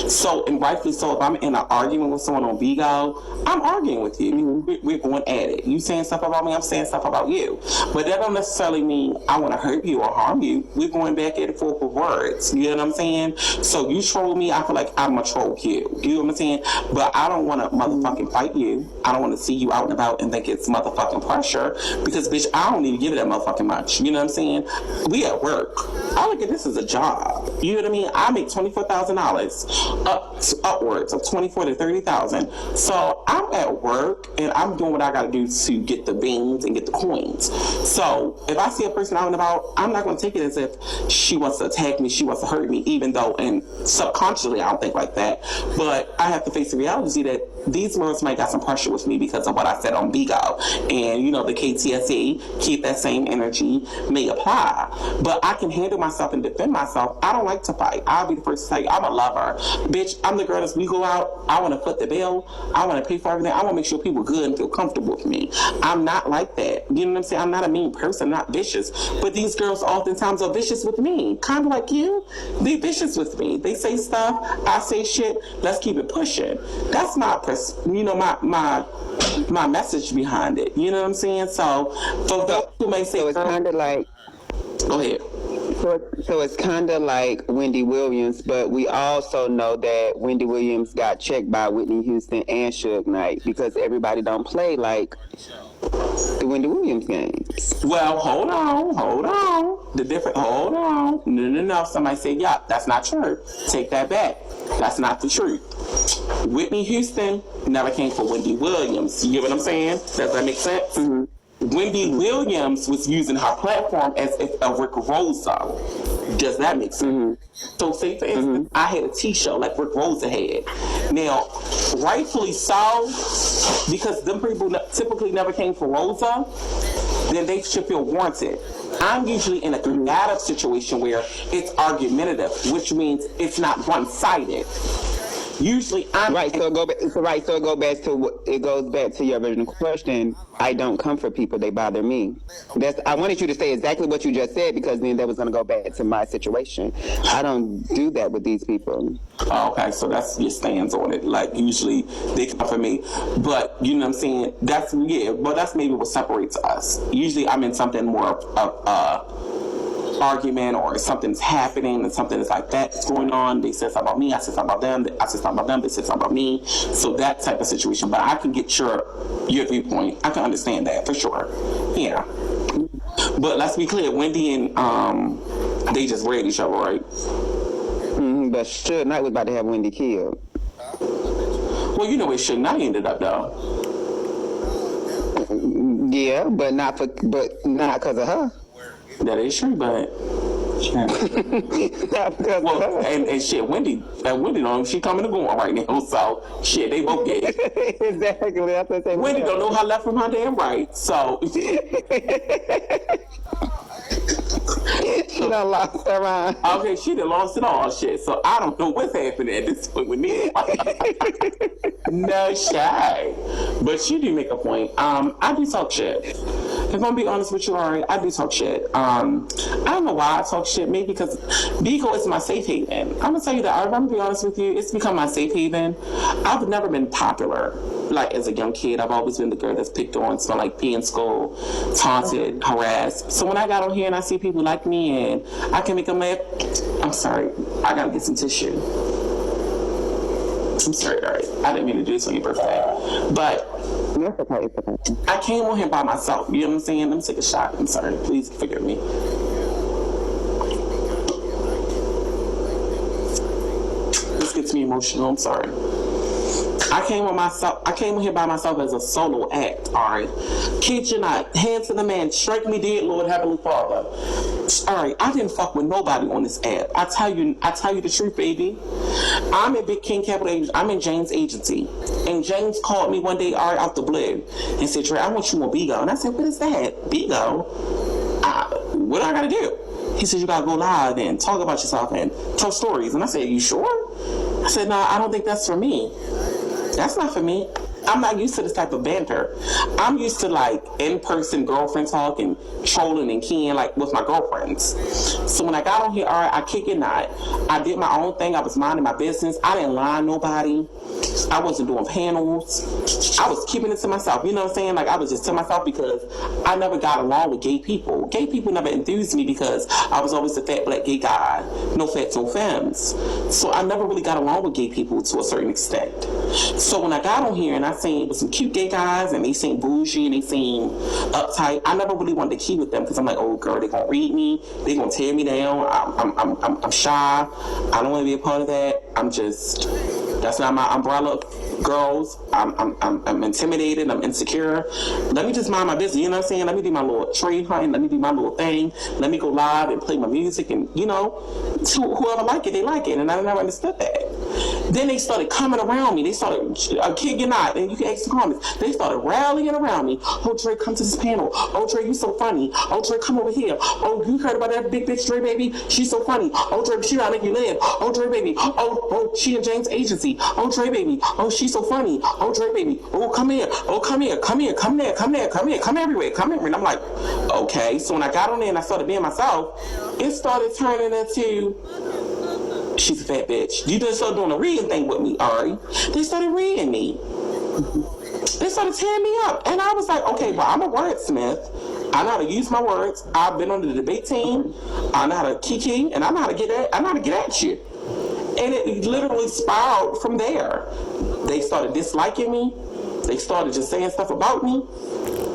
Speaker 1: So, and rightfully so, if I'm in an argument with someone on Vigo, I'm arguing with you. We're going at it. You saying stuff about me, I'm saying stuff about you. But that don't necessarily mean I want to hurt you or harm you. We're going back at it for words. You know what I'm saying? So you troll me, I feel like I'm going to troll you. You know what I'm saying? But I don't want to motherfucking fight you. I don't want to see you out and about and think it's motherfucking pressure because, bitch, I don't even give it that motherfucking much. You know what I'm saying? We at work. I look at this as a job. You know what I mean? I make $24,000 upwards of 24 to 30,000. So I'm at work and I'm doing what I got to do to get the beans and get the coins. So if I see a person out and about, I'm not going to take it as if she wants to attack me, she wants to hurt me, even though, and subconsciously I don't think like that. But I have to face the reality that these words might got some pressure with me because of what I said on Bigo. And, you know, the KTSA, keep that same energy, may apply. But I can handle myself and defend myself. I don't like to fight. I'll be the first to say, I'm a lover. Bitch, I'm the girl that's, we go out, I want to foot the bill, I want to pay for everything, I want to make sure people are good and feel comfortable with me. I'm not like that. You know what I'm saying? I'm not a mean person, not vicious. But these girls oftentimes are vicious with me. Kind of like you. They vicious with me. They say stuff, I say shit, let's keep it pushing. That's my my message behind it. You know what I'm saying? So for those who may say,
Speaker 3: so it's kind of like,
Speaker 1: go ahead.
Speaker 3: So it's kind of like Wendy Williams, but we also know that Wendy Williams got checked by Whitney Houston and Suge Knight because everybody don't play like the Wendy Williams games.
Speaker 1: Well, hold on. Hold on. No. Somebody said, yeah, that's not true. Take that back. That's not the truth. Whitney Houston never came for Wendy Williams. You get what I'm saying? Does that make sense? Mm-hmm. Wendy Williams was using her platform as if a Rick Rosa. Does that make sense? Mm-hmm. So say for instance, I had a T-show like Rick Rosa had. Now, rightfully so, because them people typically never came for Rosa, then they should feel warranted. I'm usually in a combative situation where it's argumentative, which means it's not one-sided. Usually, I'm
Speaker 3: right. So it goes back to your original question. I don't come for people; they bother me. I wanted you to say exactly what you just said because then that was going to go back to my situation. I don't do that with these people.
Speaker 1: Oh, okay, so that's your stance on it. Like usually they come for me, but you know what I'm saying. That's maybe what separates us. Usually, I'm in something more of argument or something's happening and something is like that's going on. They said something about me, I said something about them, I said something about them, they said something about me. So that type of situation. But I can get your viewpoint. I can understand that for sure. Yeah. But let's be clear, Wendy and they just read each other, right?
Speaker 3: Mm-hmm, but Suge Knight was about to have Wendy killed.
Speaker 1: Well, you know where Suge Knight ended up though.
Speaker 3: Yeah, but not because of her.
Speaker 1: That is true, but well, and shit, Wendy don't, she coming and going right now, so shit, they both gay.
Speaker 3: Exactly. That's what they
Speaker 1: Wendy don't know her left from her damn right, so
Speaker 3: she done lost her mind.
Speaker 1: Okay, she done lost it all, shit. So I don't know what's happening at this point with me. No shy, but she do make a point. I do talk shit. If I'm be honest with you, Ari, I do talk shit. I don't know why I talk shit. Maybe because Bigo is my safe haven. I'm gonna tell you that. I'm gonna be honest with you. It's become my safe haven. I've never been popular. Like as a young kid, I've always been the girl that's picked on, smelled like pee in school, taunted, harassed. So when I got on here and I see people like me and I can make them laugh, I'm sorry, I gotta get some tissue. I'm sorry, Ari. I didn't mean to do this on your birthday, but.
Speaker 3: It's okay.
Speaker 1: I came on here by myself. You know what I'm saying? Let me take a shot. I'm sorry. Please forgive me. This gets me emotional. I'm sorry. I came on here by myself as a solo act. All right. Kid you not. Hand to the man. Strike me dead, Lord Heavenly Father. All right, I didn't fuck with nobody on this app. I tell you the truth, baby. I'm in Big King Capital Agency. I'm in James' agency, and James called me one day, all right, out the blue, and said, "Trey, I want you on Bigo." And I said, "What is that, Bigo? What do I gotta do?" He said, "You gotta go live and talk about yourself and tell stories." And I said, "You sure?" I said, "No, I don't think that's for me. That's not for me. I'm not used to this type of banter. I'm used to like in-person girlfriend talk and trolling and keying like with my girlfriends." So when I got on here, all right, I kick it not. I did my own thing. I was minding my business. I didn't lie to nobody. I wasn't doing panels. I was keeping it to myself. You know what I'm saying? Like I was just to myself because I never got along with gay people. Gay people never enthused me because I was always the fat black gay guy. No fats, no femmes. So I never really got along with gay people to a certain extent. So when I got on here and I seen with some cute gay guys and they seem bougie and they seem uptight, I never really wanted to key with them because I'm like, oh girl, they gonna read me, they gonna tear me down. I'm shy. I don't want to be a part of that. That's not my umbrella, girls. I'm intimidated. I'm insecure. Let me just mind my business. You know what I'm saying? Let me do my little trade hunt. Let me do my little thing. Let me go live and play my music. And you know, whoever like it, they like it. And I never understood that. Then they started coming around me. They started kicking out, and you can ask the comments. They started rallying around me. "Oh, Dre, come to this panel. Oh, Dre, you so funny. Oh, Dre, come over here. Oh, you heard about that big bitch Drebaby? She's so funny. Oh, Dre, she gotta make you live. Oh, Drebaby. Oh, she in James' agency. Oh, Drebaby. Oh, she's so funny. Oh, Drebaby. Oh, come here. Oh, come here. Come here. Come there. Come there. Come here. Come everywhere. Come everywhere." And I'm like, okay. So when I got on there and I started being myself, it started turning into, she's a fat bitch. You just started doing a reading thing with me, Ari. They started reading me. They started tearing me up. And I was like, okay, well, I'm a wordsmith. I know how to use my words. I've been on the debate team. I know how to kiki, and I know how to get at you. And it literally spiraled from there. They started disliking me. They started just saying stuff about me.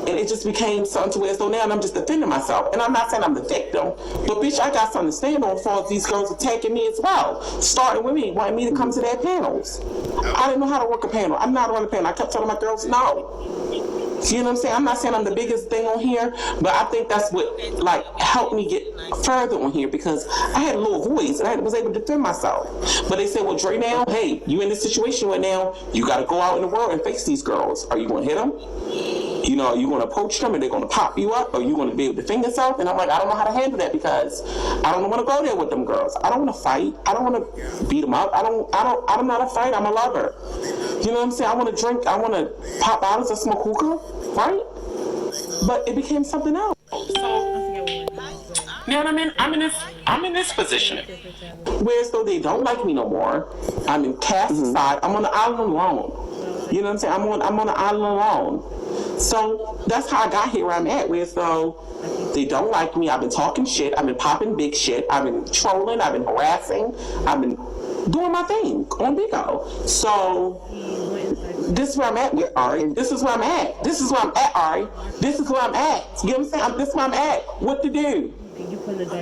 Speaker 1: And it just became something to where so now I'm just defending myself. And I'm not saying I'm the victim, but bitch, I got something to stand on as far as these girls attacking me as well. Starting with me, wanting me to come to their panels. I didn't know how to work a panel. I'm not running a panel. I kept telling my girls, no. You know what I'm saying? I'm not saying I'm the biggest thing on here, but I think that's what like helped me get further on here because I had a little voice and I was able to defend myself. But they said, well, Dre, now, hey, you in this situation right now, you got to go out in the world and face these girls. Are you going to hit them? You know, are you going to approach them and they're going to pop you up? Or are you going to be able to defend yourself? And I'm like, I don't know how to handle that because I don't want to go there with them girls. I don't want to fight. I don't want to beat them up. I'm not a fighter. I'm a lover. You know what I'm saying? I want to drink. I want to pop bottles and smoke hookah, right? But it became something else. So, you know what I mean? I'm in this position. Whereas though they don't like me no more, I'm in cast aside. I'm on the island alone. You know what I'm saying? I'm on the island alone. So that's how I got here where I'm at. Whereas though they don't like me, I've been talking shit. I've been popping big shit. I've been trolling. I've been harassing. I've been doing my thing on Bigo. So this is where I'm at with Ari. This is where I'm at. This is where I'm at, Ari. This is where I'm at. You know what I'm saying? This is where I'm at. What to do?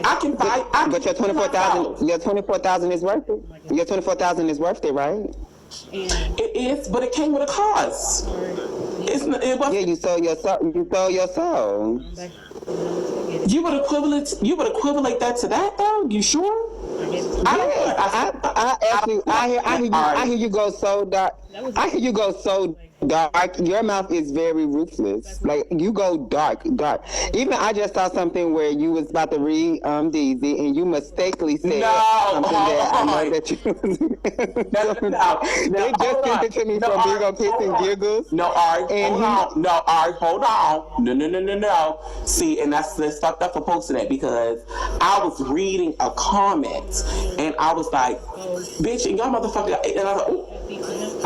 Speaker 1: I can buy.
Speaker 3: But your 24,000. Your 24,000 is worth it. Your 24,000 is worth it, right?
Speaker 1: It is, but it came with a cost. It wasn't.
Speaker 3: Yeah, you sold your soul. You sold your soul.
Speaker 1: You would equivalent that to that though? You sure?
Speaker 3: I hear you go so dark. I hear you go so dark. Your mouth is very ruthless. Like you go dark. Even I just saw something where you was about to read Deezy and you mistakenly said something that I know that you. They just sent it to me from Big on Piss and Giggles.
Speaker 1: Hold on. No. See, and that's fucked up for posting that because I was reading a comment and I was like, bitch, and y'all motherfucker, and I was like, ooh.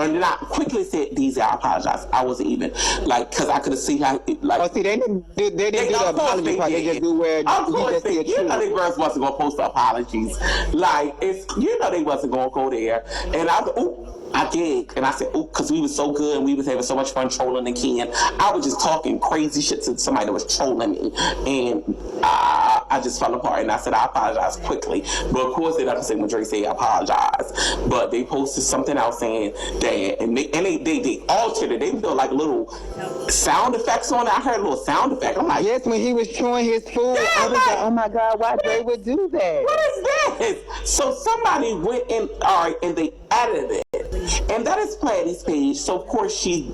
Speaker 1: And then I quickly said, "Deezy, I apologize. I wasn't even like, cause I could have seen how, like."
Speaker 3: Oh, see, they didn't do the apology part. They just do where you just see a truth.
Speaker 1: You know, they girls wasn't gonna post the apologies. Like, it's, you know, they wasn't gonna go there. And I was, ooh. I did, and I said, "Oh," because we was so good and we was having so much fun trolling the kid. I was just talking crazy shit to somebody that was trolling me, and I just fell apart. And I said, "I apologize quickly." But of course, they never say when Drake say I apologize. But they posted something else saying that, and they altered it. They put like little sound effects on it. I heard a little sound effect. I'm like,
Speaker 3: yes, when he was chewing his food,
Speaker 1: yeah,
Speaker 3: I was like, oh my God, why Drake would do that?
Speaker 1: what is this? So somebody went in, all right, and they added it. And that is Platty's page. So of course she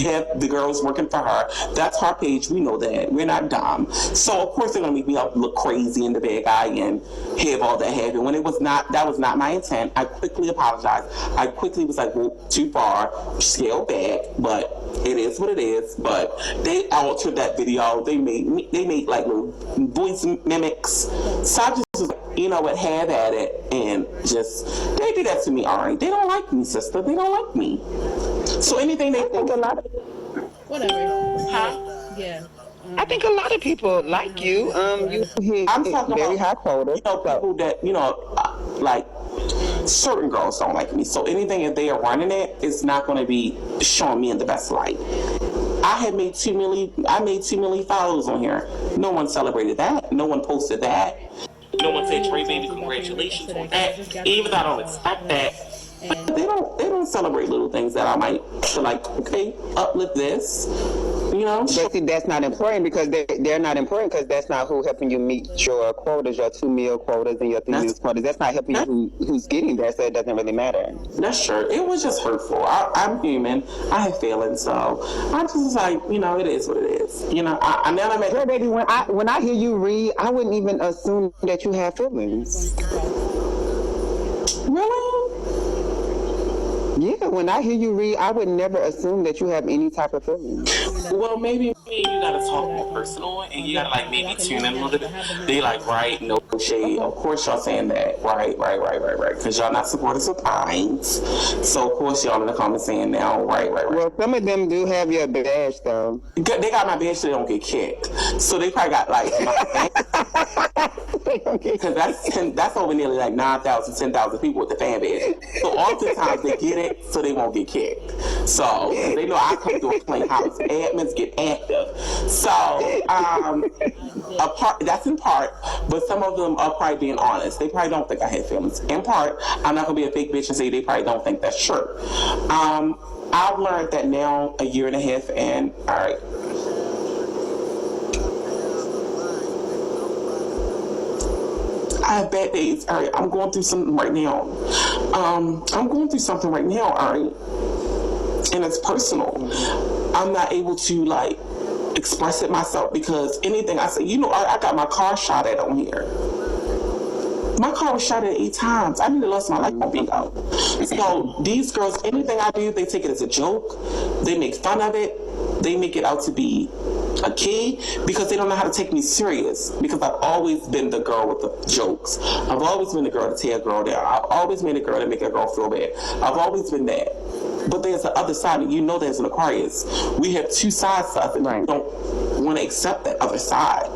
Speaker 1: have the girls working for her. That's her page. We know that. We're not dumb. So of course they're gonna make me up look crazy in the bad guy and have all that happen. When it was not, that was not my intent. I quickly apologized. I quickly was like, well, too far, scale back, but it is what it is. But they altered that video. They made like little voice mimics. So I just was like, you know what, have at it. And just, they do that to me, Ari. They don't like me, sister. They don't like me. So anything they think a lot of...
Speaker 4: Whatever.
Speaker 1: Huh?
Speaker 4: Yeah.
Speaker 3: I think a lot of people like you. You hit
Speaker 1: I'm talking
Speaker 3: very
Speaker 1: about,
Speaker 3: high quota.
Speaker 1: you know, people that, you know, like, certain girls don't like me. So anything if they are running it, it's not going to be showing me in the best light. I made 2 million followers on here. No one celebrated that. No one posted that. No one said, Drebaby, congratulations on that. Even though I don't expect that. They don't celebrate little things that I might feel like, okay, uplift this. You know?
Speaker 3: But see, that's not important because they're not important because that's not who helping you meet your quotas, your 2 meal quotas and your 3 meal quotas. That's not helping you who's getting there, so it doesn't really matter.
Speaker 1: That's true. It was just hurtful. I'm human. I have feelings, so I just was like, you know, it is what it is. You know, I never met...
Speaker 3: Girl, baby, when I hear you read, I wouldn't even assume that you have feelings.
Speaker 1: Really?
Speaker 3: Yeah, when I hear you read, I would never assume that you have any type of feelings.
Speaker 1: Well, maybe you gotta talk more personal, and you gotta like maybe tune in a little bit. They like, right, no shade. Of course y'all saying that, right, because y'all not supporters of Pines. So of course y'all in the comments saying now, right.
Speaker 3: Well, some of them do have your badge though.
Speaker 1: They got my badge so they don't get kicked. So they probably got like, because that's over nearly like 9,000, 10,000 people with the fan badge. So oftentimes they get it so they won't get kicked. So they know I come through a plain house. Admins get active. So that's in part, but some of them are probably being honest. They probably don't think I had feelings. In part, I'm not gonna be a fake bitch and say they probably don't think that's true. I've learned that now, a year and a half in. All right. I have bad days, all right. I'm going through something right now. All right. And it's personal. I'm not able to like express it myself because anything I say, you know, I got my car shot at on here. My car was shot at 8 times. I nearly lost my life on bingo. So these girls, anything I do, they take it as a joke. They make fun of it. They make it out to be a kid because they don't know how to take me serious, because I've always been the girl with the jokes. I've always been the girl to tear a girl down. I've always been the girl to make a girl feel bad. I've always been that. But there's the other side, and you know there's an Aquarius. We have two sides to us, and we don't want to accept that other side.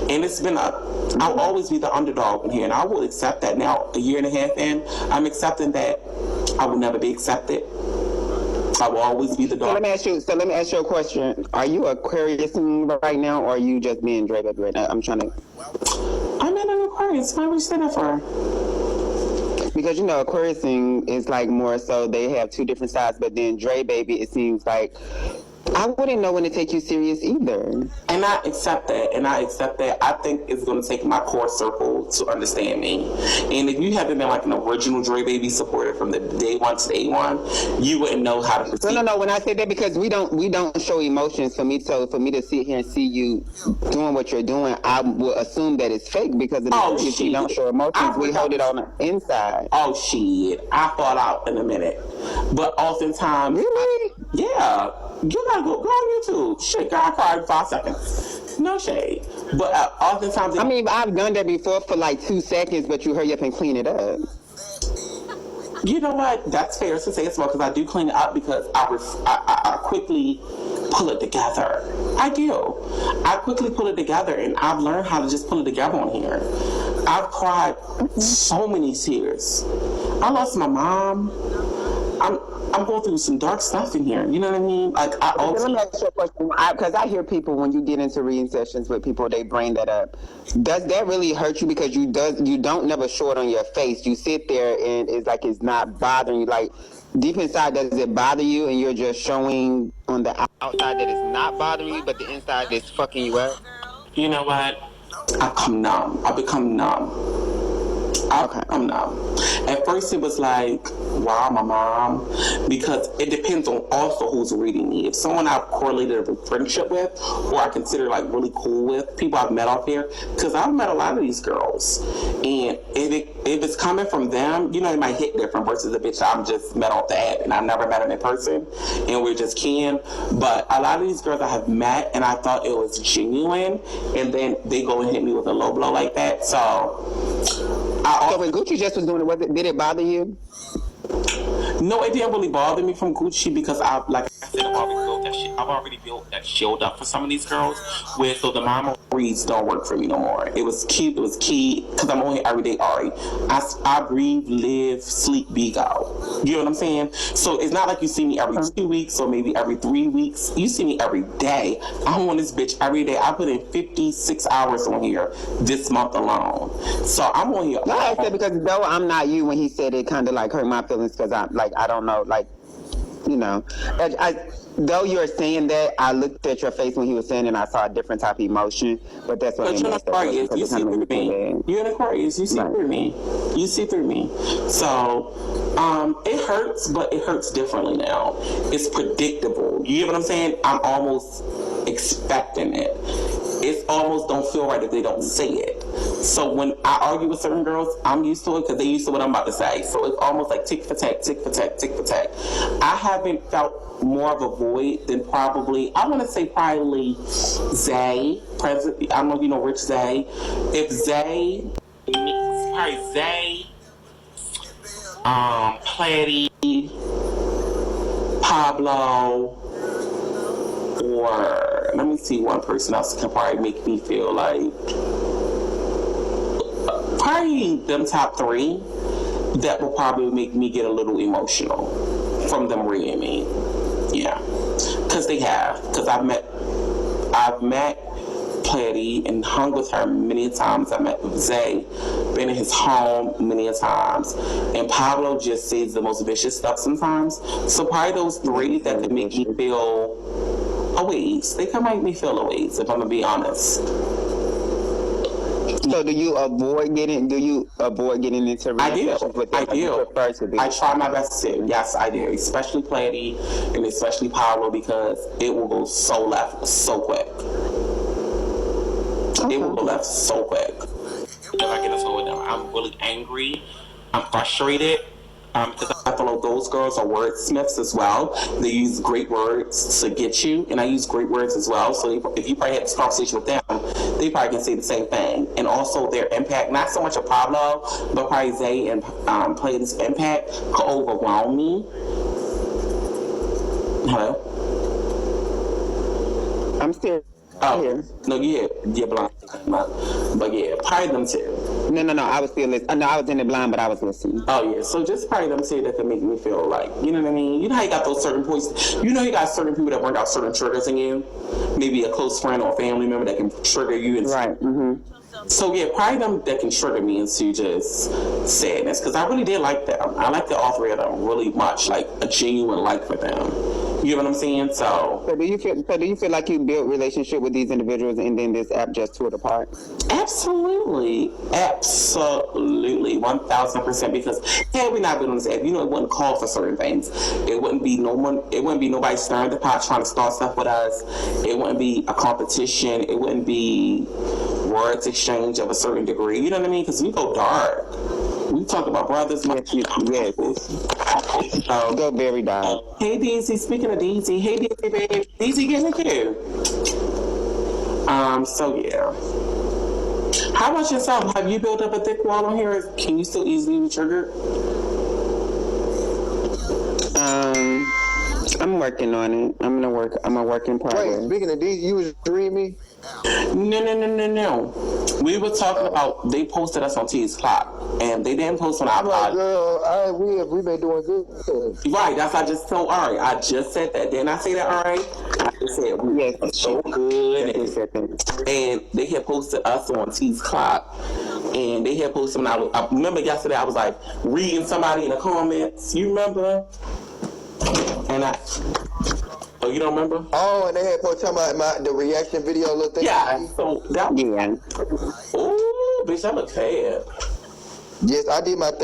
Speaker 1: And it's been I'll always be the underdog in here, and I will accept that now. A year and a half in, I'm accepting that I will never be accepted. I will always be the dog.
Speaker 3: So let me ask you a question. Are you Aquarius right now, or are you just being Drebaby right now? I'm in
Speaker 1: an Aquarius. Why would you say that for?
Speaker 3: Because, you know, Aquarius is like more so they have two different sides, but then Drebaby, it seems like I wouldn't know when to take you serious either. And
Speaker 1: I accept that. I think it's going to take my core circle to understand me. And if you haven't been like an original Drebaby supporter from the day one to day one, you wouldn't know how to proceed.
Speaker 3: No. When I say that, because we don't show emotions. For me to sit here and see you doing what you're doing, I will assume that it's fake because if you don't show emotions, we hold it on the inside.
Speaker 1: Oh shit! I thought out in a minute, but oftentimes,
Speaker 3: really,
Speaker 1: yeah. You gotta go on YouTube. Shit, girl, I cried in 5 seconds. No shade. But oftentimes...
Speaker 3: I mean, I've done that before for like 2 seconds, but you hurry up and clean it up.
Speaker 1: You know what? That's fair to say as well, because I do clean it up because I quickly pull it together. I do. I quickly pull it together, and I've learned how to just pull it together on here. I've cried so many tears. I lost my mom. I'm going through some dark stuff in here. You know what I mean? Like
Speaker 3: Let me ask you a question, because I hear people when you get into reading sessions with people, they bring that up. Does that really hurt you because you don't never show it on your face? You sit there and it's like it's not bothering you. Like deep inside, does it bother you, and you're just showing on the outside that it's not bothering you, but the inside is fucking you up?
Speaker 1: You know what? I become numb. I'm numb. At first it was like, wow, my mom, because it depends on also who's reading me. If someone I've correlated a friendship with, or I consider like really cool with, people I've met out there, because I've met a lot of these girls, and if it's coming from them, you know, it might hit different versus a bitch I'm just met off the app and I've never met them in person and we're just kin. But a lot of these girls I have met and I thought it was genuine, and then they go and hit me with a low blow like that.
Speaker 3: So when Gucci just was doing it, did it bother you?
Speaker 1: No, it didn't really bother me from Gucci because like I said, I've already built that shield up for some of these girls. So the mama reads don't work for me no more. It was key because I'm on here every day, Ari. I breathe, live, sleep, be go. You know what I'm saying? So it's not like you see me every 2 weeks or maybe every 3 weeks. You see me every day. I'm on this bitch every day. I put in 56 hours on here this month alone. So I'm on here.
Speaker 3: No, I said because though I'm not you, when he said it kind of like hurt my feelings because I'm like, I don't know, like, you know, though you're saying that, I looked at your face when he was saying it and I saw a different type of emotion, but that's what
Speaker 1: you're an Aquarius. You see through me. You're an Aquarius. You see through me. You see through me. So, it hurts, but it hurts differently now. It's predictable. You get what I'm saying? I'm almost expecting it. It almost don't feel right if they don't say it. So when I argue with certain girls, I'm used to it because they used to what I'm about to say. So it's almost like tick for tack, tick for tack, tick for tack. I haven't felt more of a void than probably Zay. I don't know if you know Rich Zay. If Zay, probably Zay, Platty, Pablo, or let me see, one person else can probably make me feel like probably them top three that will probably make me get a little emotional from them reading me. Yeah, because they have. Because I've met Platty and hung with her many times. I met Zay, been in his home many times, and Pablo just says the most vicious stuff sometimes. So probably those three that could make me feel a ways. They can make me feel a ways, if I'm gonna be honest.
Speaker 3: So do you avoid getting into relationships with them?
Speaker 1: I do. I try my best to. Yes, I do. Especially Platty and especially Pablo, because it will go so left so quick. Okay. It will go left so quick. If I get into it with them, I'm really angry. I'm frustrated. Because I feel like those girls are wordsmiths as well. They use great words to get you, and I use great words as well. So if you probably had this conversation with them, they probably can say the same thing. And also their impact, not so much of Pablo, but probably Zay and Platty's impact could overwhelm me. Hello?
Speaker 3: I'm still here.
Speaker 1: No, you're blind. But yeah, probably them too.
Speaker 3: No, I was still listening. No, I was in the blind, but I was listening.
Speaker 1: Oh yeah, so just probably them too that can make me feel like, you know what I mean? You know how you got those certain points, you know you got certain people that bring out certain triggers in you? Maybe a close friend or a family member that can trigger you into.
Speaker 3: Right,
Speaker 1: So yeah, probably them that can trigger me into just sadness, because I really did like them. I like the all three of them really much, like a genuine like for them. You know what I'm saying? So
Speaker 3: do you feel like you built relationship with these individuals and then this app just tore it apart?
Speaker 1: Absolutely, 1000%. Because had we not been on this app, you know, it wouldn't call for certain things. It wouldn't be nobody stirring the pot trying to start stuff with us. It wouldn't be a competition. It wouldn't be words exchange of a certain degree. You know what I mean? Because we go dark. We talk about brothers.
Speaker 3: Yes. So, go very dark.
Speaker 1: Hey, Deezy. Speaking of Deezy. Hey, Deezy, babe. Deezy getting it too. So, yeah. How about yourself? Have you built up a thick wall on here? Can you still easily be triggered?
Speaker 3: I'm working on it. I'm a work in progress.
Speaker 2: Wait, speaking of these, you was reading me?
Speaker 1: No. We were talking about, they posted us on T's Clock, and they didn't post on our
Speaker 5: I'm like,
Speaker 1: pod.
Speaker 5: girl, we been doing good.
Speaker 1: Right, that's I just told Ari. I just said that. Didn't I say that, Ari? I just said we
Speaker 3: Yes,
Speaker 1: were so good.
Speaker 3: Yes, you said that.
Speaker 1: And they had posted us on T's Clock, and they had posted, I remember yesterday I was like reading somebody in the comments. You remember? And oh, you don't remember?
Speaker 5: Oh, and they had posted talking about the reaction video little thing.
Speaker 1: Yeah, so that was,
Speaker 3: Yeah.
Speaker 1: ooh, bitch, that look bad.
Speaker 5: Yes, I did my thing.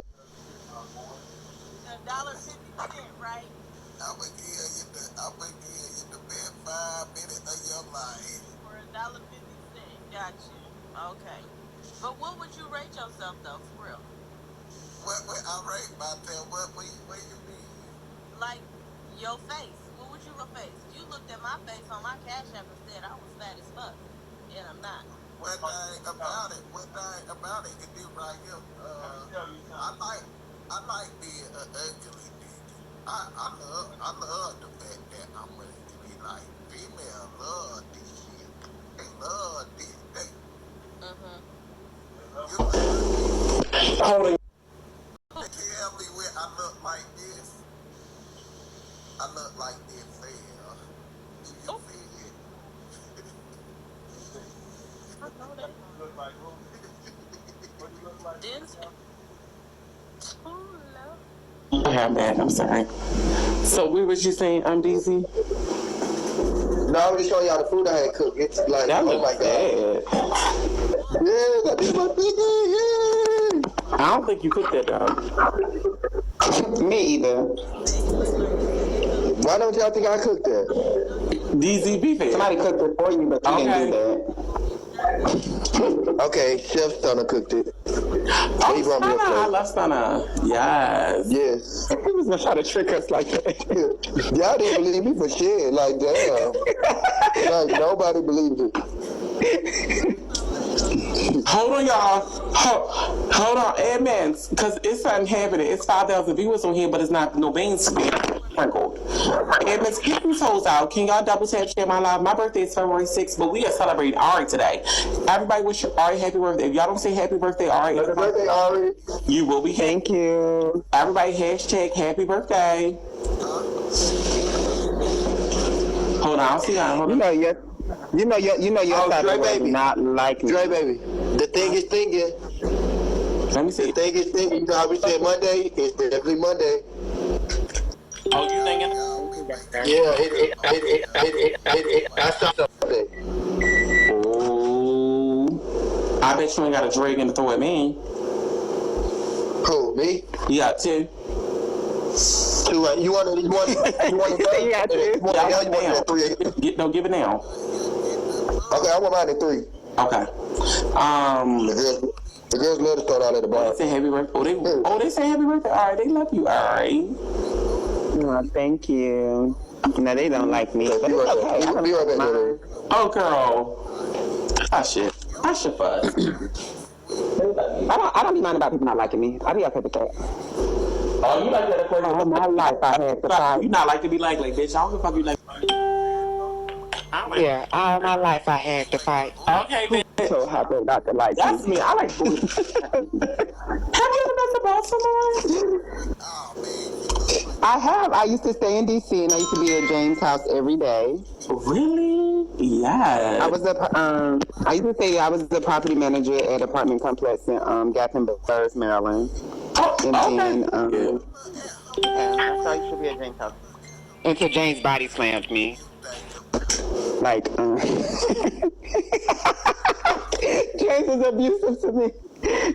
Speaker 6: $1.50, right? I'm gonna give you the best 5 minutes of your life. For $1.50. Got you. Okay. But what would you rate yourself though, for real? What I rate myself? What you mean? Like your face. What would you face? You looked at my face on my Cash App and said I was fat as fuck, and I'm not. One thing about it, is this right here. I like being an ugly nigga. I love the fact that I'm ready to be like female. Love this shit. They love this thing.
Speaker 1: Hold on.
Speaker 6: They tell me when I look like this. I look like this fell. Do you feel it? I know that. You look like who? What do you look like? Denzel. Oh, no.
Speaker 1: I have that. I'm sorry. So, what was you saying, DZ?
Speaker 5: No, I was just showing y'all the food I had cooked. It's like,
Speaker 1: That
Speaker 5: oh
Speaker 1: looks
Speaker 5: my god.
Speaker 1: bad.
Speaker 5: Yeah, I did my thing. Yeah.
Speaker 1: I don't think you cooked that, dog.
Speaker 3: Me either.
Speaker 5: Why don't y'all think I cooked that?
Speaker 1: DZ beef it.
Speaker 3: Somebody cooked it for you, but you didn't do that.
Speaker 5: Okay, Chef Stunner cooked it.
Speaker 1: Oh,
Speaker 5: He brought me a
Speaker 1: Stunner. I
Speaker 5: plate.
Speaker 1: love Stunner. Yes.
Speaker 5: Yes.
Speaker 3: He was gonna try to trick us like that.
Speaker 5: Y'all didn't believe me for shit. Like, damn. Like, nobody believed it.
Speaker 1: Hold on, y'all. Hold on, Edmonds, because it's something happening. It's 5,000 viewers on here, but it's not no beans being sprinkled. Edmonds, keep these hoes out. Can y'all double tap share my live? My birthday is February 6th, but we are celebrating Ari today. Everybody wish Ari happy birthday. If y'all don't say happy birthday, Ari,
Speaker 5: Happy birthday, Ari.
Speaker 1: you will be happy.
Speaker 3: Thank you.
Speaker 1: Everybody hashtag happy birthday. Hold on, I'll see y'all. Hold on.
Speaker 3: You know your
Speaker 5: Oh,
Speaker 3: type of
Speaker 5: Drebaby.
Speaker 3: not like me.
Speaker 5: Drebaby. The thing is thinking.
Speaker 1: Let me see.
Speaker 5: The thing is thinking. You know how we said Monday? It's definitely Monday.
Speaker 1: Oh, you thinking?
Speaker 5: Yeah, I saw something.
Speaker 1: Oh, I bet you ain't got a drag in to throw at me.
Speaker 5: Who, me?
Speaker 1: You got two.
Speaker 5: You want to
Speaker 3: You got two.
Speaker 5: You want
Speaker 1: Y'all
Speaker 5: to
Speaker 1: down.
Speaker 5: three?
Speaker 1: Give it now.
Speaker 5: Okay, I want mine at 3.
Speaker 1: Okay.
Speaker 5: The girls love to start out at the
Speaker 1: They
Speaker 5: bar.
Speaker 1: say happy birthday. They say happy birthday. All right, they love you. All right.
Speaker 3: Oh, thank you. No, they don't like me. But
Speaker 5: Be
Speaker 3: it's
Speaker 5: right
Speaker 3: okay.
Speaker 5: back. Be right back, Drebaby.
Speaker 1: Oh, girl. I should fuss.
Speaker 3: I don't be mind about people not liking me. I be okay with that.
Speaker 1: Oh, you like that?
Speaker 3: All my life I had to fight.
Speaker 1: You not like to be like bitch. I don't give a fuck you like.
Speaker 3: Yeah, all my life I had to fight.
Speaker 1: Okay, bitch.
Speaker 3: So happy not to like
Speaker 1: That's
Speaker 3: me.
Speaker 1: me. I like food. Have you ever been to Baltimore?
Speaker 3: I have. I used to stay in D.C. and I used to be at James' house every day.
Speaker 1: Really? Yeah.
Speaker 3: I used to say I was the property manager at apartment complex in Gaithersburg, Maryland.
Speaker 1: Oh,
Speaker 3: And
Speaker 1: okay.
Speaker 3: then, that's how you should be at James' house. Until James body slammed me. Like, James is abusive to me.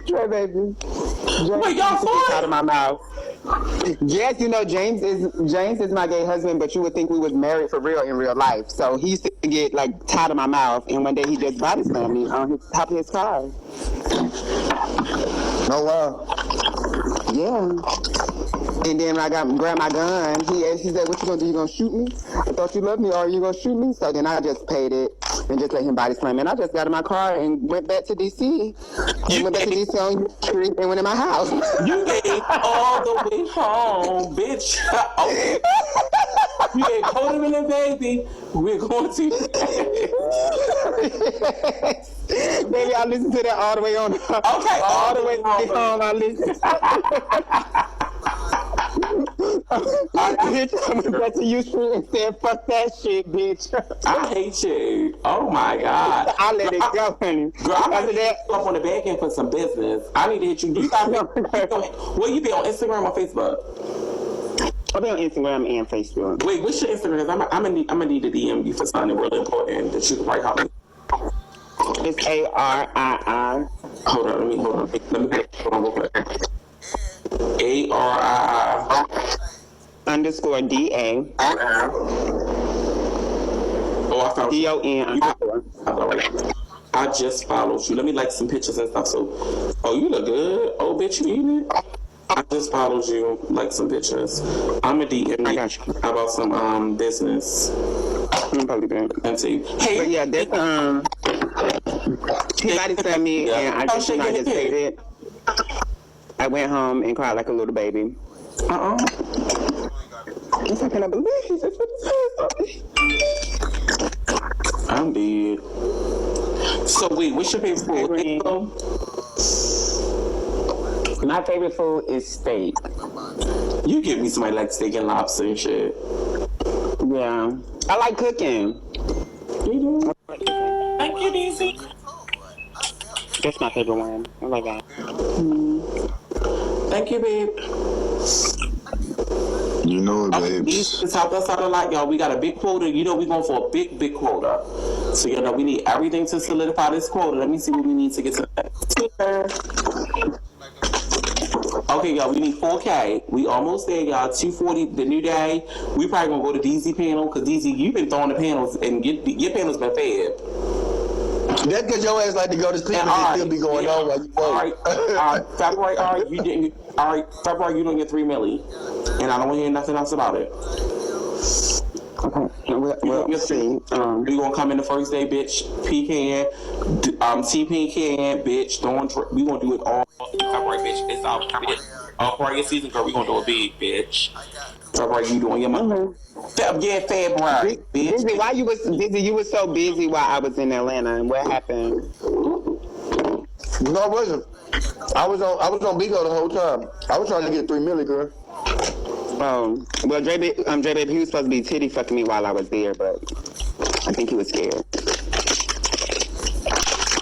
Speaker 3: Drebaby.
Speaker 1: Wait, y'all fought?
Speaker 3: Out of my mouth. Yes, you know James is my gay husband, but you would think we was married for real in real life. So he used to get like tied of my mouth, and one day he just body slammed me on his top of his car.
Speaker 5: Oh, wow.
Speaker 3: Yeah. And then when I grabbed my gun, he said, "What you gonna do? You gonna shoot me? I thought you loved me, or are you gonna shoot me?" So then I just paid it and just let him body slam. And I just got in my car and went back to DC. Went back to DC on the street and went in my house.
Speaker 1: You gave all the way home, bitch. Oh. We ain't colder than a baby. We're going to.
Speaker 3: Baby, I listened to that all the way on.
Speaker 1: Okay,
Speaker 3: all the way home. I listened. Bitch, I went back to you and said, fuck that shit, bitch.
Speaker 1: I hate you. Oh my God.
Speaker 3: I let it go, honey.
Speaker 1: Girl, I'm
Speaker 3: After that,
Speaker 1: up on the back end for some business. I need to hit you. You got me. Where you be on Instagram or Facebook?
Speaker 3: I'll be on Instagram and Facebook.
Speaker 1: Wait, what's your Instagram? I'm gonna need to DM you for something really important that you can write out.
Speaker 3: It's ARII.
Speaker 1: Hold on. Let me hold on real quick. ARII
Speaker 3: _DA.
Speaker 1: Oh, I found you.
Speaker 3: DON.
Speaker 1: I just followed you. Let me like some pictures and stuff. So, oh, you look good. Oh, bitch, you eating it? I just followed you. Like some pictures. I'm a DM.
Speaker 3: I got you.
Speaker 1: How about some business?
Speaker 3: I'm probably bad.
Speaker 1: And see. Hey,
Speaker 3: But yeah, that's somebody sent me, and I just paid it. I went home and cried like a little baby. I cannot believe he just put his hands on me.
Speaker 1: I'm dead. So wait, what's your favorite food?
Speaker 3: My favorite food is steak.
Speaker 1: You give me somebody like steak and lobster and shit.
Speaker 3: Yeah. I like cooking.
Speaker 1: You do? Thank you, Daisy.
Speaker 3: That's my favorite one. I like that.
Speaker 1: Thank you, babe.
Speaker 5: You know it, babes.
Speaker 1: It's helped us out a lot, y'all. We got a big quota. You know we're going for a big, big quota. So, you know, we need everything to solidify this quota. Let me see what we need to get to that. Okay, y'all, we need 4K. We almost there, y'all. 240, the new day. We probably gonna go to DZ panel, because DZ, you've been throwing the panels, and your panel's been fed.
Speaker 5: That's because your ass like to go to sleep and it still be going on while you work.
Speaker 1: February, February, you don't get $3 million. And I don't want to hear nothing else about it.
Speaker 3: Okay. We'll see.
Speaker 1: We gonna come in the first day, bitch. Pecan, TP can, bitch. We gonna do it all. February, bitch. It's our bitch. February season, girl. We gonna do it big, bitch. February, you doing your money? Yeah, February, bitch.
Speaker 3: Dizzy, why you was Dizzy? You was so busy while I was in Atlanta, and what happened?
Speaker 5: No, I wasn't. I was on Bigo the whole time. I was trying to get $3 million, girl.
Speaker 3: Well, Drebaby, he was supposed to be titty fucking me while I was there, but I think he was scared.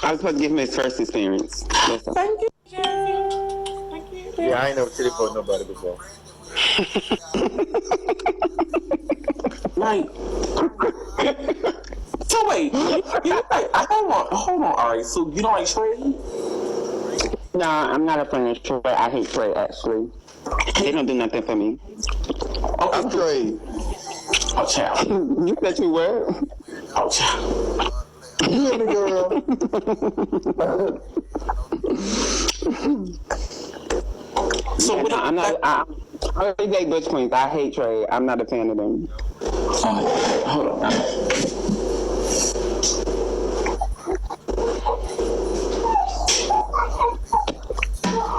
Speaker 3: I was supposed to give him his first experience.
Speaker 1: Thank you,
Speaker 5: Yeah, I ain't never titty fucked nobody before.
Speaker 1: Like, so wait, you like, hold on, Ari. So you don't like Trey?
Speaker 3: No, I'm not a fan of Trey. I hate Trey, actually. They don't do nothing for me.
Speaker 1: Okay,
Speaker 5: I'm Trey.
Speaker 1: Oh, child.
Speaker 3: You said you were?
Speaker 1: Oh, child.
Speaker 5: You hear me, girl?
Speaker 1: So
Speaker 3: Yeah,
Speaker 1: what?
Speaker 3: no, I'm not. I date Butch Queens. I hate Trey. I'm not a fan of them.
Speaker 1: Hold on.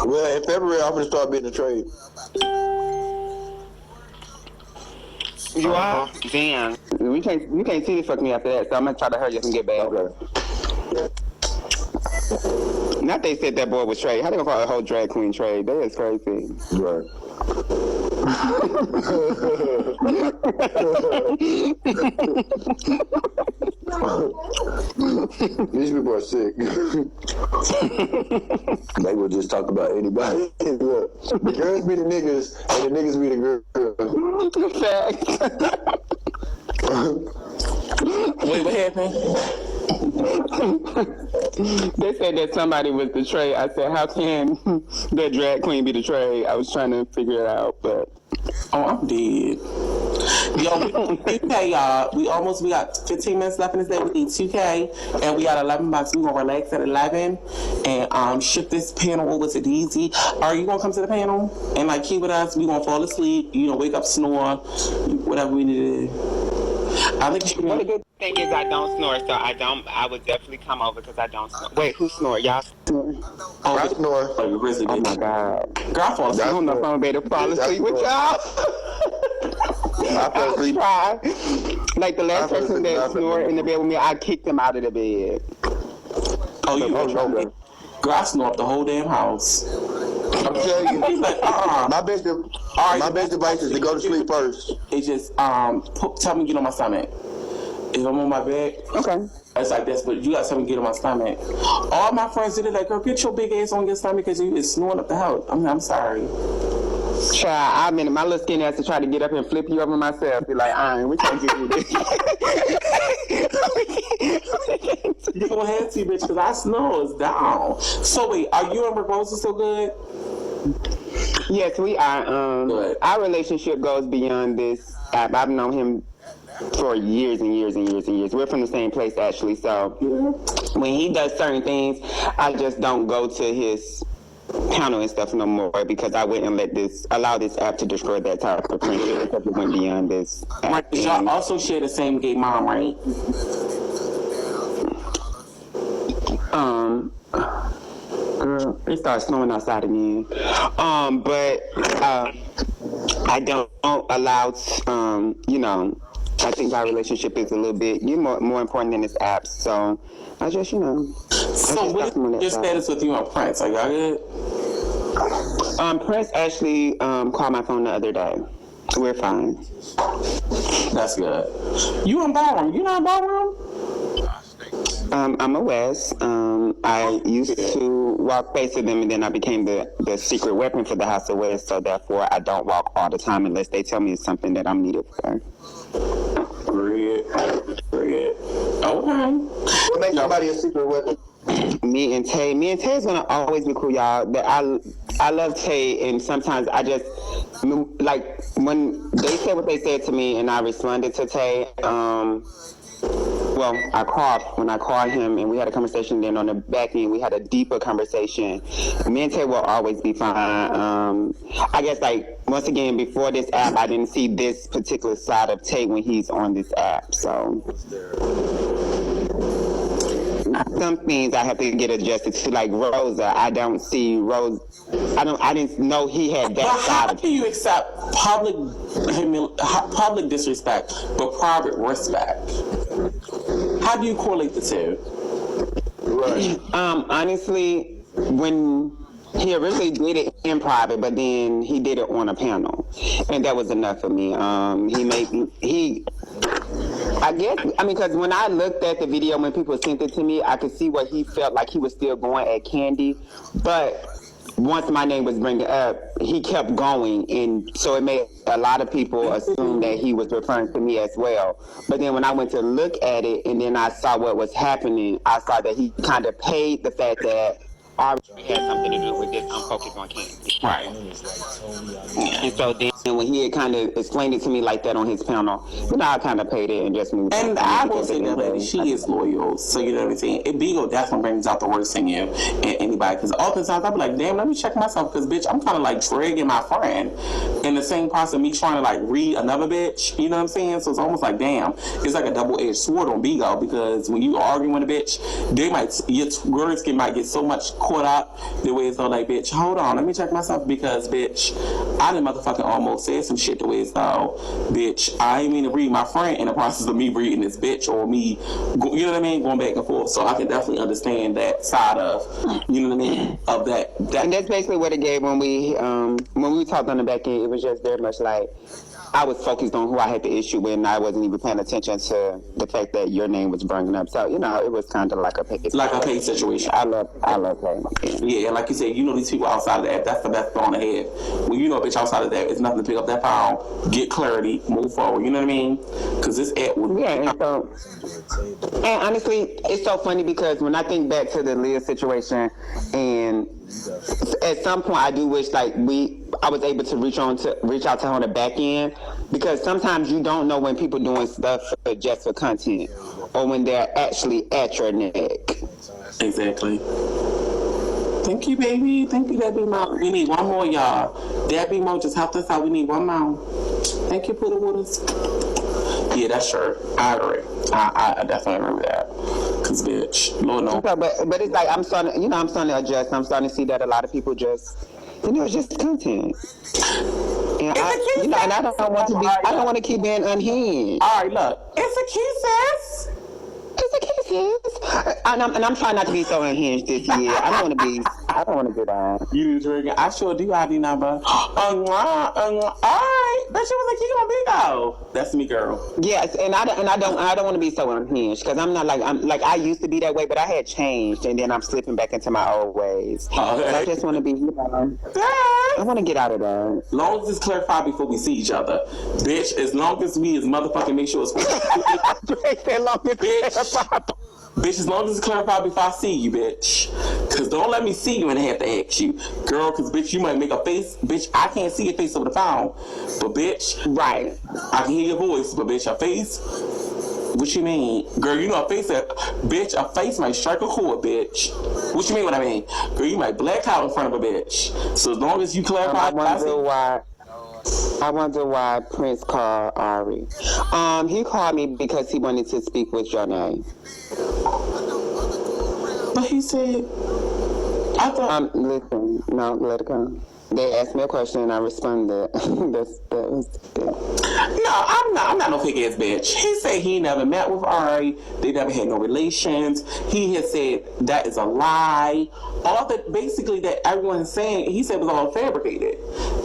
Speaker 5: Well, in February, I'm gonna start bidding a trade.
Speaker 3: You are? Damn. You can't see the fuck me after that, so I'm gonna try to hurry up and get back.
Speaker 5: Okay.
Speaker 3: Not they said that boy was Trey. How they gonna call a whole drag queen Trey? That is crazy.
Speaker 5: Right. These people are sick. They will just talk about anybody. Look, the girls be the niggas, and the niggas be the girls.
Speaker 1: Wait, what happened?
Speaker 3: They said that somebody was the Trey. I said, how can that drag queen be the Trey? I was trying to figure it out, but...
Speaker 1: Oh, I'm dead. Yo, okay, y'all. We got 15 minutes left in this day. We need 2K, and we got 11 bucks. We gonna relax at 11 and ship this panel over to DZ. Are you gonna come to the panel and like keep with us? We gonna fall asleep, wake up, snore, whatever we need to do. I think
Speaker 3: Well, the good thing is I don't snore, so I would definitely come over because I don't snore. Wait, who snore? Y'all snore?
Speaker 5: I snore.
Speaker 1: Oh,
Speaker 3: Oh my God.
Speaker 1: Girl, I fall asleep.
Speaker 3: I don't know if I'm gonna be able to fall asleep with y'all.
Speaker 5: I fell asleep.
Speaker 3: Try. Like the last
Speaker 5: I fell
Speaker 3: person
Speaker 5: asleep.
Speaker 3: that snored in the bed with me, I kicked him out of the bed.
Speaker 1: Oh, you
Speaker 5: Oh,
Speaker 1: were
Speaker 5: no,
Speaker 1: trying. Girl, I snore up the whole damn house.
Speaker 5: I'm telling you.
Speaker 1: He's like,
Speaker 5: My best advice is to go to sleep first.
Speaker 1: It's just tell me to get on my stomach. If I'm on my bed,
Speaker 3: Okay.
Speaker 1: it's like this, but you gotta tell me to get on my stomach. All my friends did it like, girl, get your big ass on your stomach because you is snoring up the house. I'm sorry.
Speaker 3: Child, I mean, my little skinny ass to try to get up and flip you over myself. Be like, we can't do this.
Speaker 1: You gonna have to, bitch, because I snores down. So wait, are you and Rosa still good?
Speaker 3: Yes, we are.
Speaker 1: Good.
Speaker 3: Our relationship goes beyond this app. I've known him for years and years and years and years. We're from the same place, actually. So when he does certain things, I just don't go to his panel and stuff no more because I wouldn't allow this app to destroy that type of friendship because it went beyond this app.
Speaker 1: Right, 'cause y'all also share the same gay mom, right?
Speaker 3: Girl, it starts snowing outside again. But I don't allow, I think our relationship is a little bit more important than this app. So I just,
Speaker 1: So what is your status with you and Prince? Are y'all good?
Speaker 3: Prince actually called my phone the other day. We're fine.
Speaker 1: That's good. You in ballroom? You not in ballroom?
Speaker 3: I'm a West. I used to walk face of them, and then I became the secret weapon for the House of West. So therefore, I don't walk all the time unless they tell me it's something that I'm needed for.
Speaker 1: Great. Okay.
Speaker 5: What makes somebody a secret weapon?
Speaker 3: Me and Tay is gonna always be cool, y'all. But I love Tay, and sometimes I just like when they said what they said to me, and I responded to Tay. Well, when I called him and we had a conversation, then on the back end we had a deeper conversation. Me and Tay will always be fine. I guess like once again before this app I didn't see this particular side of Tay when he's on this app. So some things I have to get adjusted to, like Rosa. I don't see Rose. I didn't know he had that
Speaker 1: But
Speaker 3: side
Speaker 1: how
Speaker 3: of
Speaker 1: can you accept public disrespect but private respect? How do you correlate the two?
Speaker 5: Right.
Speaker 3: Honestly, when he originally did it in private, but then he did it on a panel, and that was enough for me. Because when I looked at the video when people sent it to me, I could see what he felt like he was still going at Candy, but once my name was bringing up, he kept going, and so it made a lot of people assume that he was referring to me as well. But then when I went to look at it, and then I saw what was happening, I saw that he kind of paid the fact that I had something to do with this. I'm focused on Candy.
Speaker 1: Right.
Speaker 3: And so then when he had kind of explained it to me like that on his panel, I kind of paid it and just moved on.
Speaker 1: And I will say that lady, she is loyal. So you know what I'm saying? Bigo definitely brings out the worst in you and anybody. Because oftentimes I'll be like, damn, let me check myself. Because bitch, I'm kind of like dragging my friend in the same process of me trying to like read another bitch. You know what I'm saying? So it's almost like, damn, it's like a double-edged sword on Bigo. Because when you arguing with a bitch, your words might get so much caught up the way it's all like, bitch, hold on, let me check myself. Because bitch, I done motherfucking almost said some shit the way it's though, bitch, I ain't mean to read my friend in the process of me reading this bitch or me, you know what I mean, going back and forth. So I can definitely understand that side of, you know what I mean, of that.
Speaker 3: And that's basically what it gave when we talked on the back end. It was just very much like I was focused on who I had the issue with, and I wasn't even paying attention to the fact that your name was bringing up. So it was kind of like a pay
Speaker 1: situation.
Speaker 3: I love that.
Speaker 1: Yeah, and like you said, these people outside of the app, that's the best throw on the head. When you know a bitch outside of that, it's nothing to pick up that phone, get clarity, move forward. You know what I mean? Because this app would.
Speaker 3: Yeah, and honestly, it's so funny because when I think back to the Leah situation, and at some point I do wish like I was able to reach out to her on the back end, because sometimes you don't know when people doing stuff just for content or when they're actually at your neck.
Speaker 1: Exactly. Thank you, baby. Thank you, Debbie Mo. We need one more, y'all. Debbie Mo, just help us out. We need one more. Thank you, Puddle Wooders. Yeah, that's sure. I agree. I definitely agree with that. Cause bitch, Lord knows.
Speaker 3: But it's like I'm starting to adjust. I'm starting to see that a lot of people just It's just content. And
Speaker 1: It's
Speaker 3: I don't want to be. I don't want to keep being unhinged.
Speaker 1: All right, look. It's a key, sis.
Speaker 3: It's a kiss. And I'm trying not to be so unhinged this year. I don't want to get on.
Speaker 1: You drinking? I sure do. ID number. All right. Bet you was a key on Bigo. That's me, girl.
Speaker 3: Yes, and I don't want to be so unhinged because I'm like I used to be that way, but I had changed, and then I'm slipping back into my old ways.
Speaker 1: Okay.
Speaker 3: So I just want to be. I want to get out of that.
Speaker 1: Long as it's clarified before we see each other, bitch. As long as we is motherfucking make sure it's bitch, as long as it's clarified before I see you, bitch. Cause don't let me see you and have to ask you, girl. Cause bitch, you might make a face, bitch. I can't see your face over the phone, but bitch,
Speaker 3: Right.
Speaker 1: I can hear your voice, but bitch, your face. What you mean, girl? You know a face that, bitch. A face might strike a chord, bitch. What you mean? What I mean, girl? You might black out in front of a bitch. So as long as you clarify,
Speaker 3: I wonder why Prince called Ari. He called me because he wanted to speak with Janae.
Speaker 1: But he said, I thought.
Speaker 3: Listen, no, let it go. They asked me a question and I responded. that was it.
Speaker 1: No, I'm not no fake ass bitch. He said he never met with Ari. They never had no relations. He had said that is a lie. All that basically that everyone's saying, he said was all fabricated.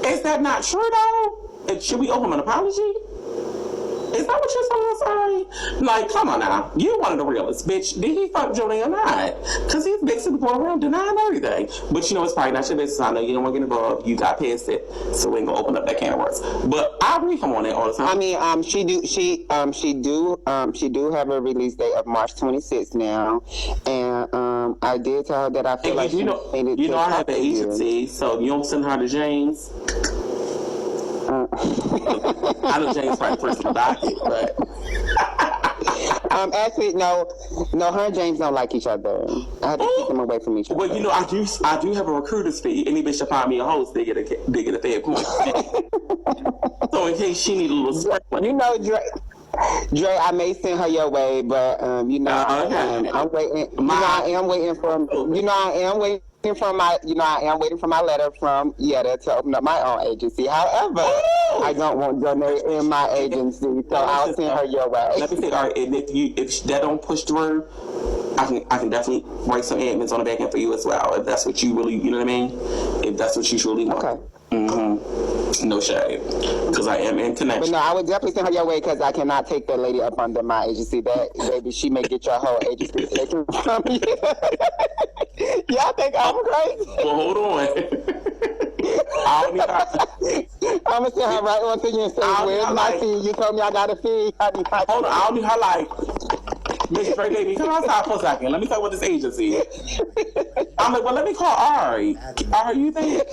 Speaker 1: Is that not true though? And should we owe him an apology? Is that what you're saying, sorry? Like, come on now. You one of the realest, bitch. Did he fuck Jody or not? Because he's basically going around denying everything. But you know, it's probably not your business. I know you don't want to get involved. You got past it. So we ain't going to open up that can of worms. But I agree him on it all the time.
Speaker 3: I mean, she do have a release date of March 26th now. And I did tell her that I feel like
Speaker 1: you know I have an agency, so you don't send her to James. I know James probably personal docket, but
Speaker 3: actually no, her and James don't like each other. I had to keep them away from each other.
Speaker 1: Well, you know, I do have a recruiter's fee. Any bitch that find me a host, they get a fair point. So in case she need a little sprinkling.
Speaker 3: You know, Dre, I may send her your way, but I'm waiting. I am waiting for my letter from Yetta to open up my own agency. However, I don't want Janae in my agency, so I'll send her your way.
Speaker 1: Let me say, all right, and if that don't push through, I can definitely write some admins on the back end for you as well. If that's what you really, you know what I mean? If that's what you truly want. Okay. No shade, because I am in connection.
Speaker 3: But no, I would definitely send her your way because I cannot take that lady up under my agency. That baby, she may get your whole agency taken from you. Y'all think I'm crazy?
Speaker 1: Well, hold on.
Speaker 3: I'm gonna send her right on to you and say, "Where's my fee? You told me I got a fee."
Speaker 1: Hold on, I'll do her like, Miss Straight Baby, come outside for a second. Let me tell you what this agency is. I'm like, well, let me call Ari. Ari, you think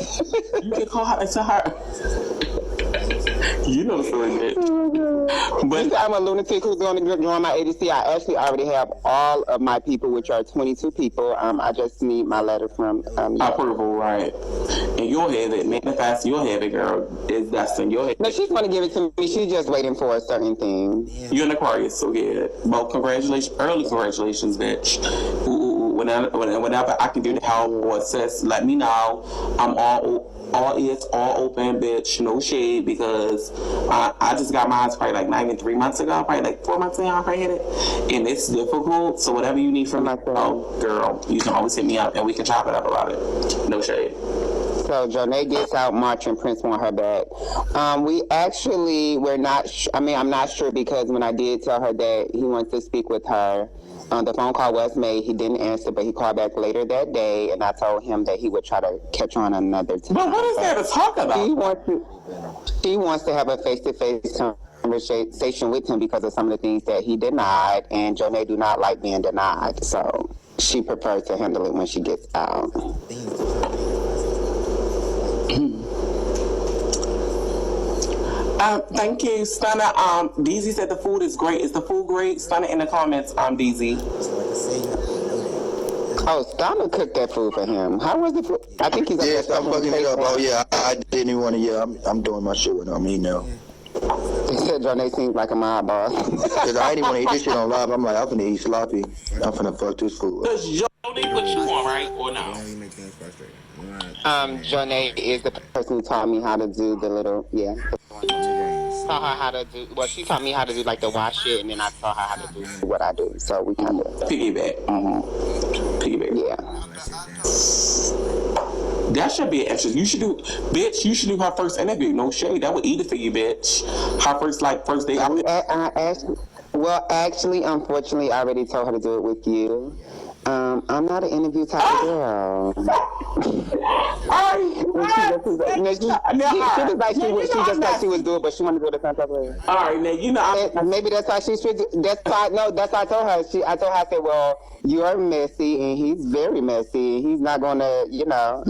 Speaker 1: you can call her and tell her? You know the story, bitch. But
Speaker 3: I'm a lunatic who's going to join my agency. I actually already have all of my people, which are 22 people. I just need my letter from
Speaker 1: approval, right? And you'll have it. Manifest, you'll have it, girl. It's destined. You'll have it.
Speaker 3: No, she's going to give it to me. She's just waiting for a certain thing.
Speaker 1: You're an Aquarius, so yeah. Well, congratulations. Early congratulations, bitch. Whenever I can do the help or assist, let me know. I'm all ears, all open, bitch. No shade, because I just got mine probably like not even 3 months ago, probably like 4 months ago. I probably had it, and it's difficult. So whatever you need from me, girl, you can always hit me up, and we can chop it up about it. No shade.
Speaker 3: So Janae gets out March and Prince want her back. We're not. I'm not sure because when I did tell her that he wants to speak with her. The phone call was made. He didn't answer, but he called back later that day, and I told him that he would try to catch on another time.
Speaker 1: But what is there to talk about?
Speaker 3: He wants to have a face-to-face conversation with him because of some of the things that he denied, and Janae do not like being denied, so she prefers to handle it when she gets out.
Speaker 1: Thank you, Stunner. DZ said the food is great. Is the food great? Stunner in the comments, DZ.
Speaker 3: Oh, Stunner cooked that food for him. How was the food? I think he's
Speaker 5: yes, I'm fucking it up. Oh yeah, I didn't even want to. Yeah, I'm doing my shit with him. He know.
Speaker 3: He said Janae seems like a mob boss.
Speaker 5: Cause I didn't want to eat this shit on live. I'm like, I'm finna eat sloppy. I'm finna fuck this food.
Speaker 1: Does Jody put you on, right, or no?
Speaker 7: You make things frustrating.
Speaker 3: Jonay is the person who taught me how to do the little, taught her how to do, well, she taught me how to do like the wash it, and then I taught her how to do what I do. So we kind of
Speaker 1: piggyback. Piggyback.
Speaker 3: Yeah.
Speaker 1: That should be an interest. You should do her first interview. No shade. That would eat it for you, bitch. Her first day out.
Speaker 3: Actually, unfortunately, I already told her to do it with you. I'm not an interview type of girl. She was doing, but she wanted to do it the same type of way.
Speaker 1: All right, now you know.
Speaker 3: Maybe that's why she should. That's why I told her. I said, well, you are messy, and he's very messy, and he's not gonna,
Speaker 1: Now you know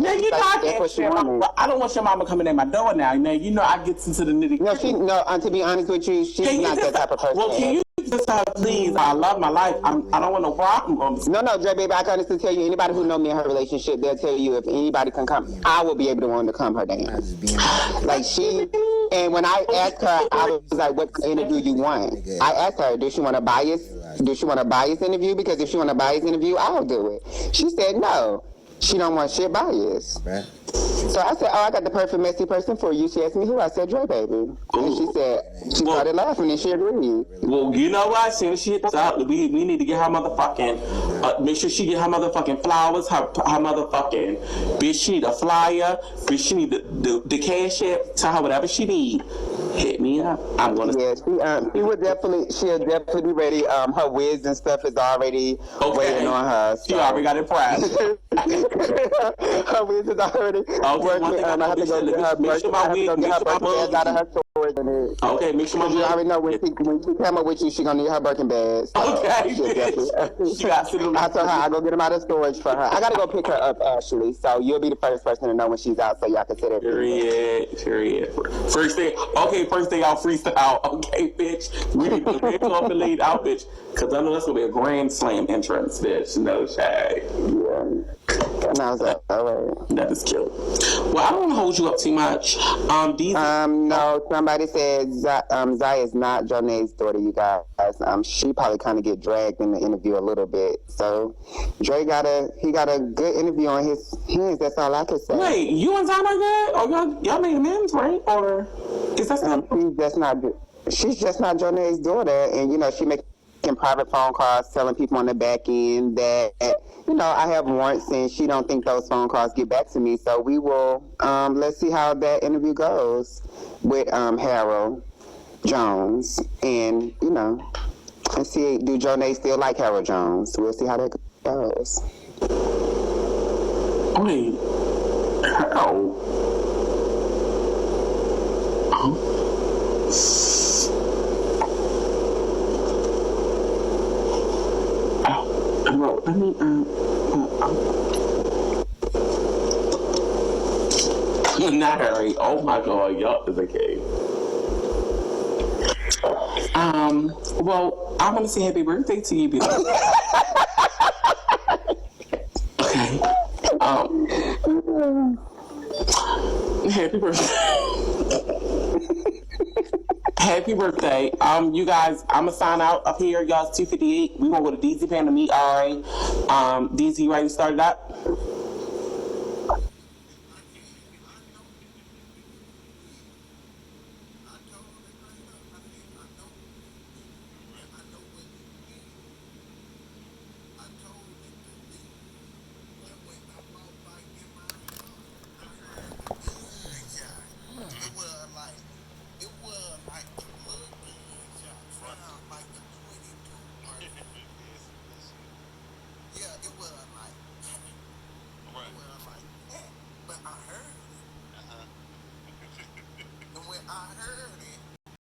Speaker 1: I don't want your mama coming in my door now. Now you know I get into the nitty.
Speaker 3: To be honest with you, she's not that type of person.
Speaker 1: Well, can you just please? I love my life. I don't want no problem.
Speaker 3: No, Drebaby, I can honestly tell you, anybody who know me in her relationship, they'll tell you if anybody can come, I will be able to want to come her dance. And when I asked her, I was like, what interview you want? I asked her, does she want a bias interview? Because if she want a bias interview, I'll do it. She said no. She don't want shit bias. Right. So I said, I got the perfect messy person for you. She asked me who. I said, Drebaby. And she started laughing and she agreed.
Speaker 1: Well, you know what? Since she hits out, we need to get her motherfucking, make sure she get her motherfucking flowers, her motherfucking, bitch, she need a flyer, bitch, she need the cash app, tell her whatever she need. Hit me up. I'm gonna.
Speaker 3: Yeah, she'll definitely be ready. Her wigs and stuff is already waiting on her. So.
Speaker 1: She already got it private.
Speaker 3: Her wigs is already working. I have to go get her birthday out of her storage.
Speaker 1: Okay, make sure my
Speaker 3: you already know when she come up with you, she gonna need her Birkin bags. So
Speaker 1: okay.
Speaker 3: She got to. I told her I go get them out of storage for her. I gotta go pick her up actually. So you'll be the first person to know when she's out, so y'all can sit there.
Speaker 1: Period. First day I'll freestyle. Okay, bitch. We need to get up and laid out, bitch. Cause I know that's gonna be a grand slam entrance, bitch. No shade.
Speaker 3: Yeah. And I was like, all right.
Speaker 1: That is cute. Well, I don't want to hold you up too much.
Speaker 3: No, somebody said Zaya is not Jonay's daughter, you guys. She probably kind of get dragged in the interview a little bit. So Dre got a good interview on his hands. That's all I can say.
Speaker 1: Wait, you and Zaya like that? Or y'all made amends, right? Or is that something?
Speaker 3: She's just not Jonay's daughter, and she making private phone calls telling people on the back end that I have warrants, and she don't think those phone calls get back to me. So we will let's see how that interview goes with Harold Jones, and let's see, do Jonay still like Harold Jones? We'll see how that goes.
Speaker 1: Wait, Harold. Let me, not Harry. Oh my God, yup is a cave. Well, I want to say happy birthday to you, baby. Okay. Happy birthday. Happy birthday. You guys, I'm gonna sign out up here. Y'all's 2:58. We gonna go to DZ Pan to meet Ari. DZ, ready to start it up?